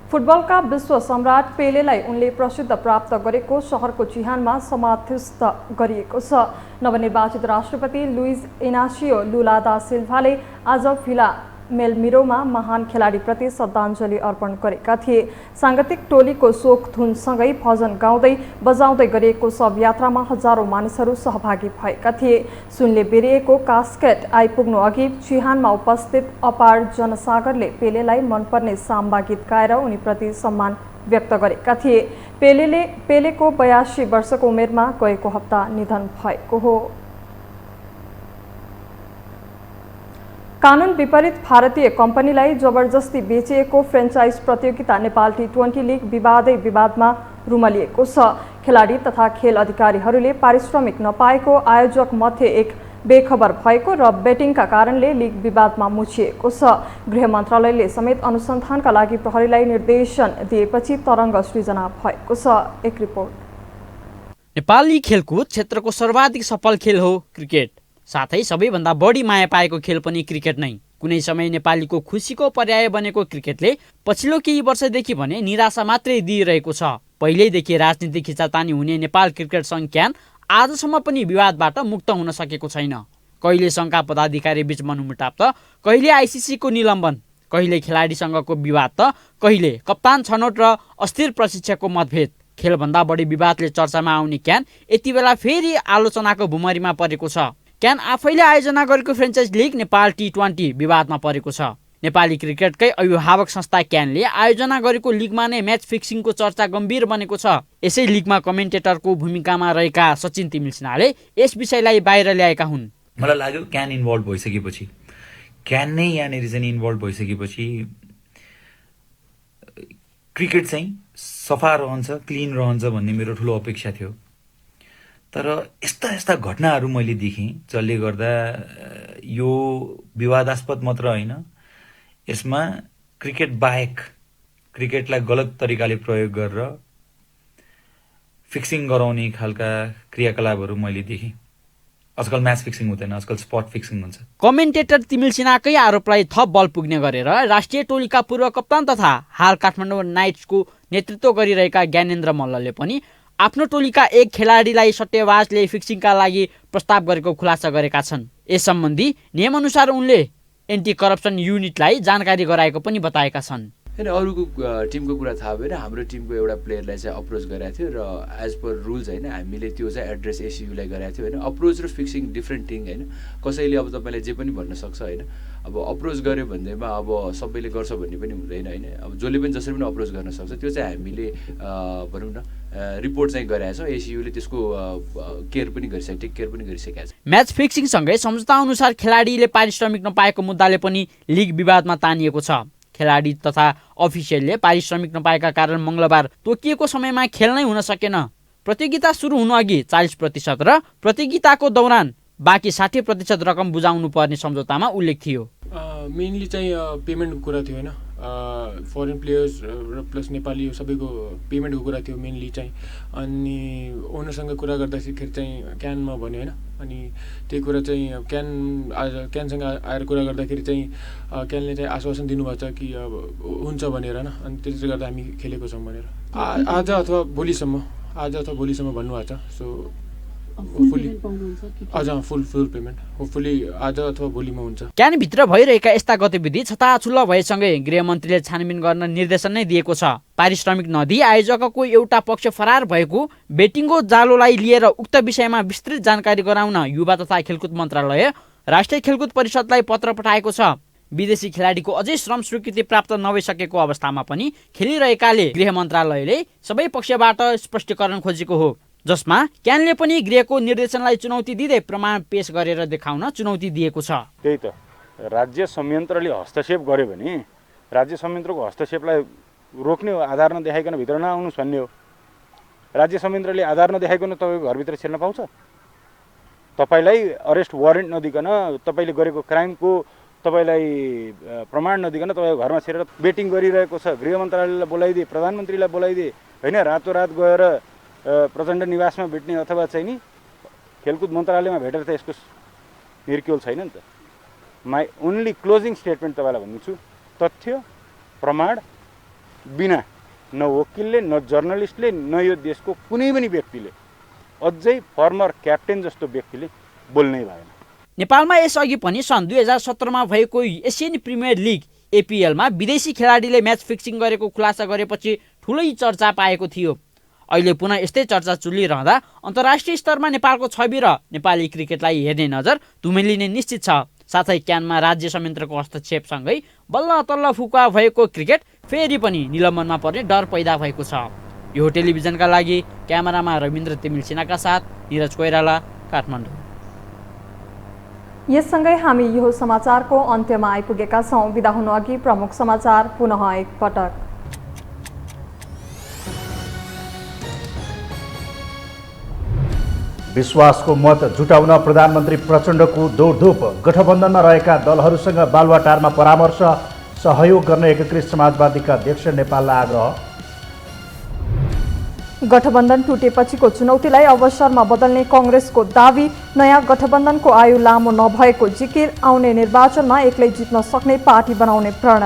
फुटबलका विश्व सम्राट पेलेलाई उनले प्रसिद्ध प्राप्त गरेको शहरको चिहानमा समाधिस्थ गरिएको छ। नवनिर्वाचित राष्ट्रपति लुइज इनासियो लुला दा सिल्भाले आज फिला मेलमिरोमा महान खेलाडीप्रति श्रद्धाञ्जली अर्पण गरेका थिए। सांगीतिक टोलीको शोक धुनसँगै भजन गाउँदै बजाउँदै गरिएको शव यात्रामा हजारौं मानिसहरू सहभागी भएका थिए। सुनले बेरिएको कास्केट आइपुग्नु अघि चिहानमा उपस्थित अपार जनसागरले पेलेलाई मनपर्ने साम्बा गीत गाएर उनीप्रति सम्मान व्यक्त गरेका थिए। पेलेको 82 वर्षको उमेरमा गएको हप्ता निधन भएको हो। कानुन विपरीत भारतीय कम्पनीलाई जबरजस्ती बेचिएको फ्रेन्चाइज प्रतियोगिता नेपाल टी20 लिग विवादमा रुमलिएको छ। खेलाडी तथा खेल अधिकारीहरूले पारिश्रमिक नपाएको आयोजक मध्ये एक बेखबर भएको र बेटिङका कारणले लिग विवादमा मुछिएको छ। गृह मन्त्रालयले समेत अनुसन्धानका लागि प्रहरीलाई निर्देशन दिएपछि तरङ्ग सृजना भएको छ। एक रिपोर्ट। नेपाली खेलकुद क्षेत्रको सर्वाधिक सफल खेल हो क्रिकेट। साथै सबैभन्दा बढी माया पाएको खेल पनि क्रिकेट नै। कुनै समय नेपालीको खुसीको पर्याय बनेको क्रिकेटले पछिल्लो केही वर्षदेखि भने निराशा मात्रै दिइरहेको छ। पहिल्यैदेखि राजनीतिक खिचातानी हुने नेपाल क्रिकेट सङ्घ क्यान आजसम्म पनि विवादबाट मुक्त हुन सकेको छैन। कहिले सङ्घका पदाधिकारी बीच मनमुटाव त कहिले आइसिसीको निलम्बन, कहिले खेलाडीसँगको विवाद त कहिले कप्तान छनौट र अस्थिर प्रशिक्षकको मतभेद। खेलभन्दा बढी विवादले चर्चामा आउने क्यान यति बेला फेरि आलोचनाको भुमरीमा परेको छ। क्यान आफैले आयोजना गरेको फ्रेन्चाइज लिग नेपाल टी20 विवादमा परेको छ। नेपाली क्रिकेटकै अभिभावक संस्था क्यानले आयोजना गरेको लिगमा नै म्याच फिक्सिङको चर्चा गम्भीर बनेको छ। यसै लिगमा कमेन्टेटरको भूमिकामा रहेका सचिन तिमिल सिन्हाले यस विषयलाई बाहिर ल्याएका हुन्। मलाई लाग्यो क्यान इन्भल्भ भइसकेपछि, क्यान नै यहाँनिर चाहिँ इन्भल्भ भइसकेपछि क्रिकेट चाहिँ सफा रहन्छ, क्लिन रहन्छ भन्ने मेरो ठुलो अपेक्षा थियो। तर यस्ता घटनाहरू मैले देखेँ जसले गर्दा यो विवादास्पद मात्र होइन, यसमा क्रिकेट बाहेक क्रिकेटलाई गलत तरिकाले प्रयोग गरेर फिक्सिङ गराउने खालका क्रियाकलापहरू मैले देखेँ। आजकल म्याच फिक्सिङ हुँदैन, आजकल स्पट फिक्सिङ हुन्छ। कमेन्टेटर तिमिल सिन्हाकै आरोपलाई थप बल पुग्ने गरेर राष्ट्रिय टोलीका पूर्व कप्तान तथा हाल काठमाडौँ नाइट्सको नेतृत्व गरिरहेका ज्ञानेन्द्र मल्लले पनि आफ्नो टोलीका एक खेलाडीलाई सट्टेबाजले फिक्सिङका लागि प्रस्ताव गरेको खुलासा गरेका छन्। यस सम्बन्धी नियमअनुसार उनले एन्टी करप्सन युनिटलाई जानकारी गराएको पनि बताएका छन्। होइन, अरूको टिमको कुरा थाहा भएन, हाम्रो टिमको एउटा प्लेयरलाई चाहिँ अप्रोच गरेको थियो र एज पर रुल्स होइन हामीले त्यो चाहिँ एड्रेस एसियुलाई गरेको थियो होइन। अप्रोच र फिक्सिङ डिफ्रेन्ट थिङ होइन। कसैले अब तपाईँलाई जे पनि भन्न सक्छ होइन। अब अप्रोच गर्यो भन्दैमा अब सबैले गर्छ भन्ने पनि हुँदैन होइन। अब जसले पनि जसरी पनि अप्रोच गर्न सक्छ, त्यो चाहिँ हामीले भनौँ न रिपोर्ट चाहिँ गरेका छौँ। एसियुले त्यसको केयर पनि गरिसकेको, टेक केयर पनि गरिसकेका छ। म्याच फिक्सिङसँगै सम्झौता अनुसार खेलाडीले पारिश्रमिक नपाएको मुद्दाले पनि लिग विवादमा तानिएको छ। खेलाडी तथा अफिसियलले पारिश्रमिक नपाएका कारण मङ्गलबार तोकिएको समयमा खेल नै हुन सकेन। प्रतियोगिता सुरु हुनु अघि 40% र प्रतियोगिताको दौरान बाँकी 60% रकम बुझाउनु पर्ने सम्झौतामा उल्लेख थियो। मेनली चाहिँ पेमेन्टको कुरा थियो होइन। फरेन प्लेयर्स र प्लस नेपाली सबैको पेमेन्टको कुरा थियो मेनली चाहिँ। अनि ओनरसँग कुरा गर्दाखेरि चाहिँ क्यानमा भन्यो होइन। अनि त्यही कुरा चाहिँ क्यानसँग आएर कुरा गर्दाखेरि चाहिँ क्यानले चाहिँ आश्वासन दिनुभएको छ कि अब हुन्छ भनेर होइन। अनि त्यसले गर्दा हामी खेलेको छौँ भनेर आज अथवा भोलिसम्म भन्नुभएको छ। सो होपफुली फुल पेमेन्ट होपफुली आज अथवा भोलिमा हुन्छ। क्यानभित्र भइरहेका यस्ता गतिविधि छताछुल्ल भएसँगै गृहमन्त्रीले छानबिन गर्न निर्देशन नै दिएको छ। पारिश्रमिक नदिई आयोजकको एउटा पक्ष फरार भएको बेटिङको जालोलाई लिएर उक्त विषयमा विस्तृत जानकारी गराउन युवा तथा खेलकुद मन्त्रालय राष्ट्रिय खेलकुद परिषदलाई पत्र पठाएको छ। विदेशी खेलाडीको अझै श्रम स्वीकृति प्राप्त नभइसकेको अवस्थामा पनि खेलिरहेकाले गृह मन्त्रालयले सबै पक्षबाट स्पष्टीकरण खोजेको हो, जसमा क्यानले पनि गृहको निर्देशनलाई चुनौती दिँदै प्रमाण पेश गरेर देखाउन चुनौती दिएको छ। त्यही त राज्य संयन्त्रले हस्तक्षेप गर्यो भने राज्य संयन्त्रको हस्तक्षेपलाई रोक्ने हो, आधार नदेखाइकन भित्र नआउनुहोस् भन्ने हो। राज्य संयन्त्रले आधार नदेखाइकन तपाईँको घरभित्र छिर्न पाउँछ? तपाईँलाई अरेस्ट वारेन्ट नदिकन, तपाईँले गरेको क्राइमको तपाईँलाई प्रमाण नदिकन तपाईँको घरमा छिरेर बेटिङ गरिरहेको छ। गृह मन्त्रालयलाई बोलाइदिए, प्रधानमन्त्रीलाई बोलाइदिए होइन, रातोरात गएर प्रचण्ड निवासमा भेट्ने अथवा चाहिँ नि खेलकुद मन्त्रालयमा भेटेर त यसको निर्क्योल छैन नि त। माई ओन्ली क्लोजिङ स्टेटमेन्ट तपाईँलाई भनिदिन्छु, तथ्य प्रमाण बिना न वकिलले न जर्नलिस्टले न यो देशको कुनै पनि व्यक्तिले, अझै फर्मर क्याप्टेन जस्तो व्यक्तिले बोल्नै भएन। नेपालमा यसअघि पनि सन् 2017मा भएको एसियन प्रिमियर लिग एपिएलमा विदेशी खेलाडीले म्याच फिक्सिङ गरेको खुलासा गरेपछि ठुलै चर्चा पाएको थियो। अहिले पुनः यस्तै चर्चा चलिरहँदा अन्तर्राष्ट्रिय स्तरमा नेपालको छवि र नेपाली क्रिकेटलाई हेर्ने नजर धुमिलिने निश्चित छ। साथै क्यानमा राज्य संयन्त्रको हस्तक्षेपसँगै बल्ल तल्ल फुका भएको क्रिकेट फेरि पनि निलम्बनमा पर्ने डर पैदा भएको छ। यो टेलिभिजनका लागि क्यामेरामा रविन्द्र तिमिल सिन्हाका साथ निरज कोइराला, काठमाडौँ। यससँगै हामी यो समाचारको अन्त्यमा आइपुगेका छौँ। बिदा हुनु अघि प्रमुख समाचार पुनः एकपटक। विश्वासको मत जुटाउन प्रधानमन्त्री प्रचण्डको दौडधुप। गठबन्धनमा रहेका दलहरूसँग बालुवाटारमा परामर्श, सहयोग गर्न एकीकृत समाजवादीका अध्यक्ष नेपाललाई आग्रह। गठबन्धन टुटेपछिको चुनौतीलाई अवसरमा बदल्ने कांग्रेसको दावी। नयाँ गठबन्धनको आयु लामो नभएको जिकिर। आउने निर्वाचनमा एक्लै जित्न सक्ने पार्टी बनाउने प्रण।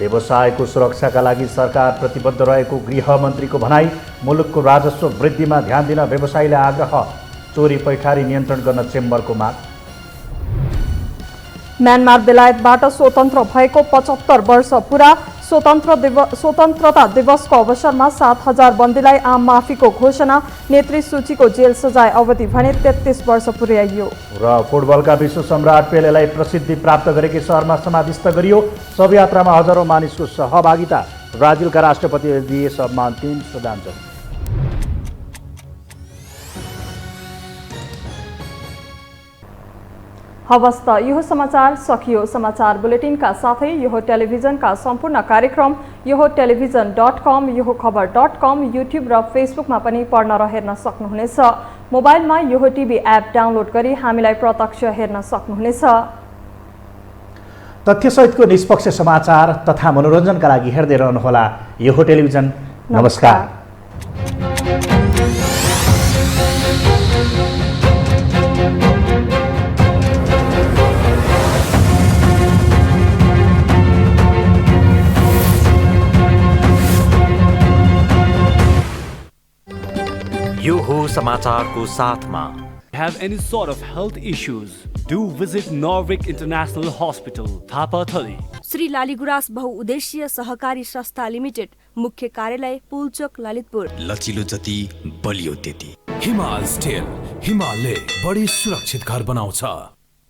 व्यवसायको सुरक्षाका लागि सरकार प्रतिबद्ध रहेको गृहमन्त्रीको भनाई। मुलुकको राजस्व वृद्धिमा ध्यान दिन व्यवसायीले आग्रह। चोरी पैठारी नियन्त्रण गर्न चेम्बरको माग। म्यानमार बेलायतबाट स्वतन्त्र भएको 75 वर्ष पुरा। स्वतन्त्रता दिवसको अवसरमा 7000 बन्दीलाई आम माफीको घोषणा। नेत्री सूचीको जेल सजाय अवधि भने 33 वर्ष पुर्याइयो। र फुटबलका विश्व सम्राट पेलेलाई प्रसिद्धि प्राप्त गरेकै सहरमा समाधिस्थ गरियो। शवयात्रामा हजारौं मानिसको सहभागिता। ब्राजिलका राष्ट्रपतिले दिए सम्मान 3 श्रद्धाञ्जली। हवस् त यो समाचार सकियो। समाचार बुलेटिनका साथै यो टेलिभिजनका सम्पूर्ण कार्यक्रम यो टेलिभिजन.com, यो खबर.com, युट्युब र फेसबुकमा पनि पढ्न र हेर्न सक्नुहुनेछ। मोबाइलमा यो टिभी एप डाउनलोड गरी हामीलाई प्रत्यक्ष हेर्न सक्नुहुनेछ। तथ्यसहितको निष्पक्ष समाचार तथा मनोरञ्जनका लागि हेर्दै रहनुहोला यो टेलिभिजन। नमस्कार। यो हो समाचारको साथमा। Have any sort of health issues? Do visit Norvik International Hospital, Thapatali. Shri Laligurans बहुउद्देश्य सहकारी संस्था लिमिटेड, मुख्य कार्यालय पुलचोक ललितपुर। लचिलो जति बलियो त्यति। हिमाल स्टिल, हिमालले बढी सुरक्षित घर बनाउँछ।